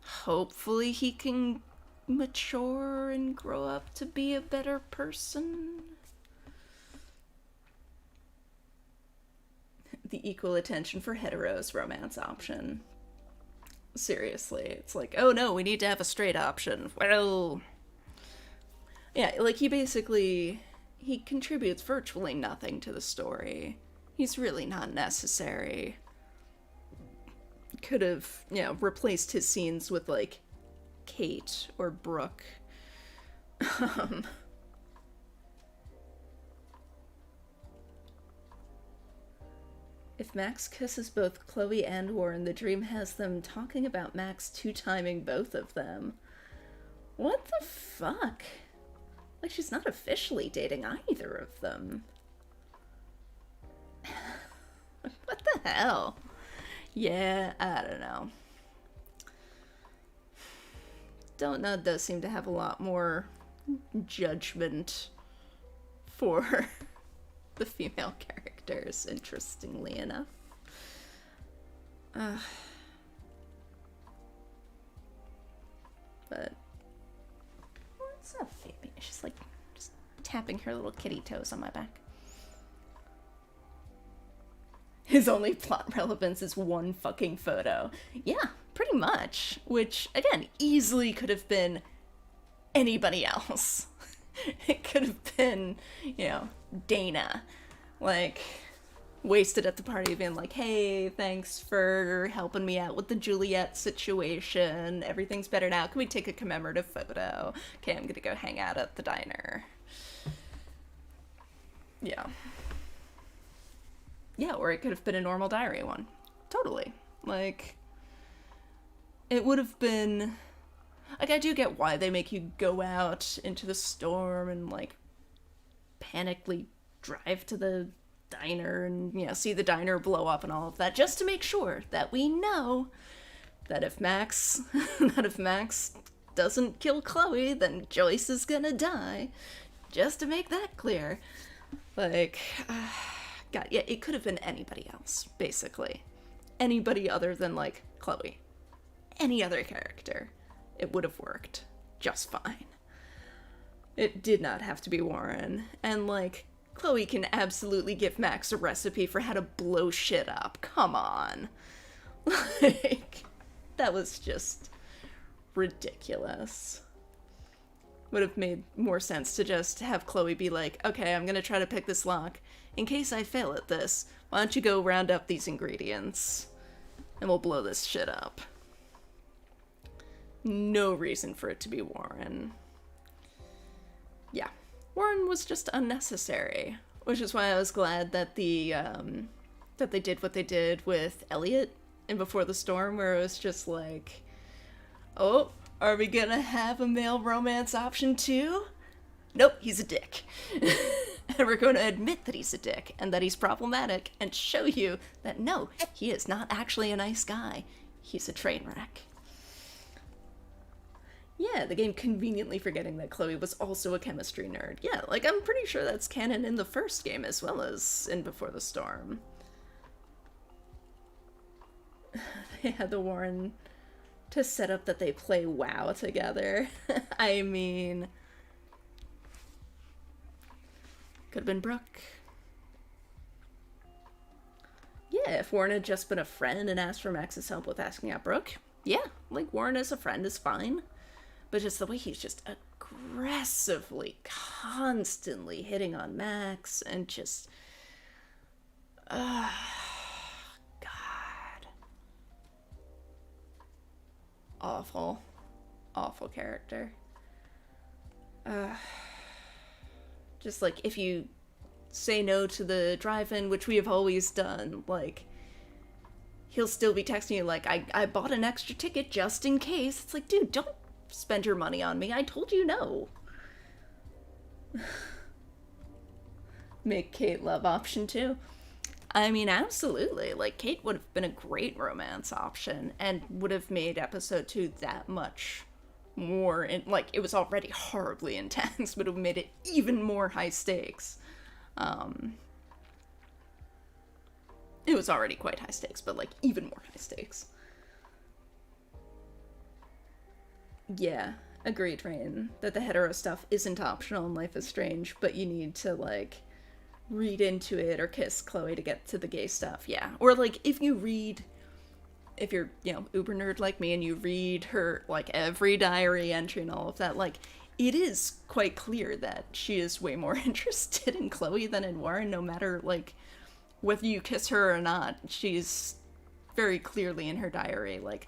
Hopefully he can mature and grow up to be a better person. the equal attention for heteros romance option. Seriously, it's like, oh no, we need to have a straight option. Well, yeah, like he contributes virtually nothing to the story. He's really not necessary. Could have, replaced his scenes with, like, Kate or Brooke. If Max kisses both Chloe and Warren, the dream has them talking about Max two-timing both of them. What the fuck? Like, she's not officially dating either of them. What the hell? Yeah, I don't know. Don't Know does seem to have a lot more judgment for the female characters, interestingly enough. But what's up, Phoebe? She's like just tapping her little kitty toes on my back. His only plot relevance is one fucking photo. Yeah, pretty much. Which, again, easily could have been anybody else. It could have been, Dana. Like, wasted at the party being like, hey, thanks for helping me out with the Juliet situation. Everything's better now. Can we take a commemorative photo? Okay, I'm gonna go hang out at the diner. Yeah. Yeah, or it could have been a normal diary one. Totally. Like, it would have been... Like, I do get why they make you go out into the storm and, like, panically drive to the diner and, see the diner blow up and all of that, just to make sure that we know that if Max doesn't kill Chloe, then Joyce is gonna die. Just to make that clear. Like... God, yeah, it could have been anybody else, basically. Anybody other than, like, Chloe. Any other character. It would have worked just fine. It did not have to be Warren. And, like, Chloe can absolutely give Max a recipe for how to blow shit up. Come on. Like, that was just ridiculous. Would have made more sense to just have Chloe be like, okay, I'm gonna try to pick this lock. In case I fail at this, why don't you go round up these ingredients and we'll blow this shit up. No reason for it to be Warren. Yeah, Warren was just unnecessary, which is why I was glad that that they did what they did with Elliot in Before the Storm, where it was just like, oh, are we gonna have a male romance option too? Nope, he's a dick. And we're going to admit that he's a dick and that he's problematic and show you that no, he is not actually a nice guy. He's a train wreck. Yeah, the game conveniently forgetting that Chloe was also a chemistry nerd. Yeah, like, I'm pretty sure that's canon in the first game as well as in Before the Storm. They had the Warren to set up that they play WoW together. I mean... Could have been Brooke. Yeah, if Warren had just been a friend and asked for Max's help with asking out Brooke, yeah, like, Warren as a friend is fine. But just the way he's just aggressively, constantly hitting on Max and just... God. Awful. Awful character. Just, like, if you say no to the drive-in, which we have always done, like, he'll still be texting you, like, I bought an extra ticket just in case. It's like, dude, don't spend your money on me. I told you no. Make Kate love option 2. I mean, absolutely. Like, Kate would have been a great romance option and would have made episode 2 that much more, like, it was already horribly intense, but it would have made it even more high stakes. It was already quite high stakes, but, like, even more high stakes. Yeah, agreed, Rain, that the hetero stuff isn't optional in Life is Strange, but you need to, like, read into it or kiss Chloe to get to the gay stuff, yeah. Or, like, if you're, uber nerd like me and you read her, like, every diary entry and all of that, like, it is quite clear that she is way more interested in Chloe than in Warren, no matter, like, whether you kiss her or not. She's very clearly in her diary, like,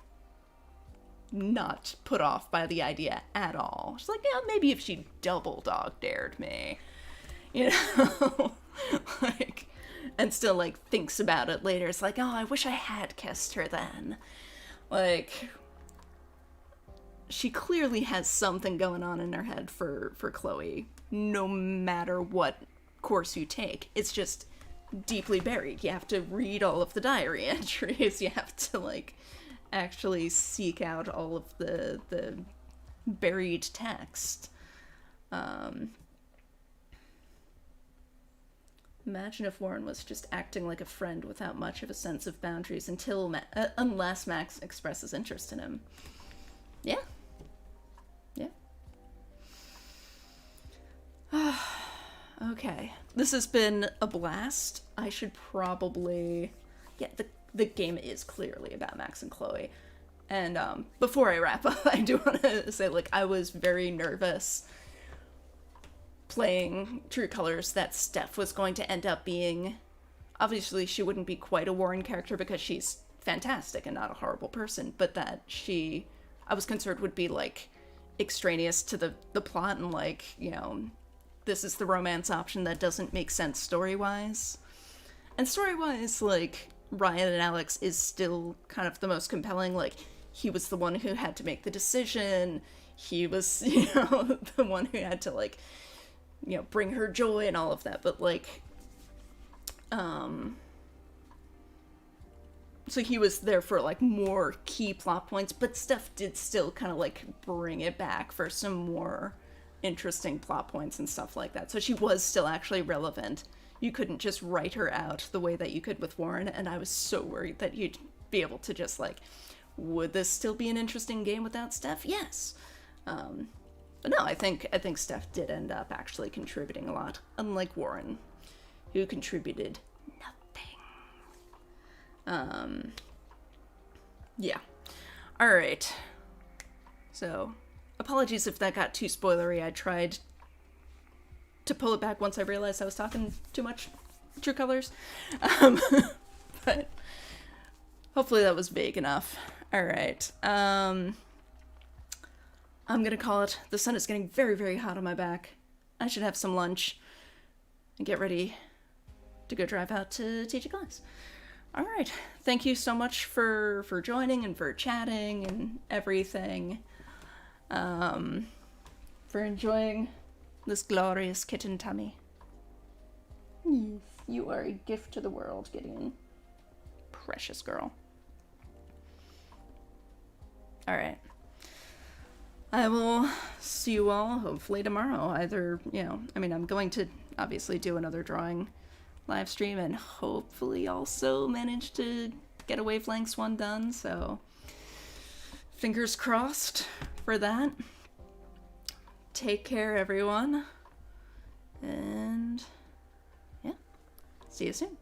not put off by the idea at all. She's like, yeah, maybe if she double dog dared me, you know? Like, and still, like, thinks about it later. It's like, oh, I wish I had kissed her then. Like, she clearly has something going on in her head for Chloe, no matter what course you take. It's just deeply buried. You have to read all of the diary entries. You have to, like, actually seek out all of the buried text. Imagine if Warren was just acting like a friend without much of a sense of boundaries unless Max expresses interest in him. Yeah. Yeah. Okay. This has been a blast. I should probably... Yeah, the game is clearly about Max and Chloe. And before I wrap up, I do want to say, like, I was very nervous playing True Colors that Steph was going to end up being... Obviously, she wouldn't be quite a Warren character because she's fantastic and not a horrible person, but that she, I was concerned, would be, like, extraneous to the plot and, like, you know, this is the romance option that doesn't make sense story-wise. And story-wise, like, Ryan and Alex is still kind of the most compelling. Like, he was the one who had to make the decision. He was, you know, the one who had to, like, you know, bring her joy and all of that. But, like, so he was there for, like, more key plot points, but Steph did still kind of, like, bring it back for some more interesting plot points and stuff like that. So she was still actually relevant. You couldn't just write her out the way that you could with Warren, and I was so worried that you'd be able to just, like, would this still be an interesting game without Steph? Yes. But no, I think Steph did end up actually contributing a lot, unlike Warren, who contributed nothing. Yeah. Alright. So, apologies if that got too spoilery. I tried to pull it back once I realized I was talking too much True Colors. But hopefully that was vague enough. Alright. I'm gonna call it. The sun is getting very, very hot on my back. I should have some lunch and get ready to go drive out to teach a class. Alright. Thank you so much for joining and for chatting and everything. For enjoying this glorious kitten tummy. Yes, you are a gift to the world, Gideon. Precious girl. Alright. I will see you all hopefully tomorrow. Either, you know, I mean, I'm going to obviously do another drawing live stream and hopefully also manage to get a Wavelengths one done, so fingers crossed for that. Take care, everyone. And yeah, see you soon.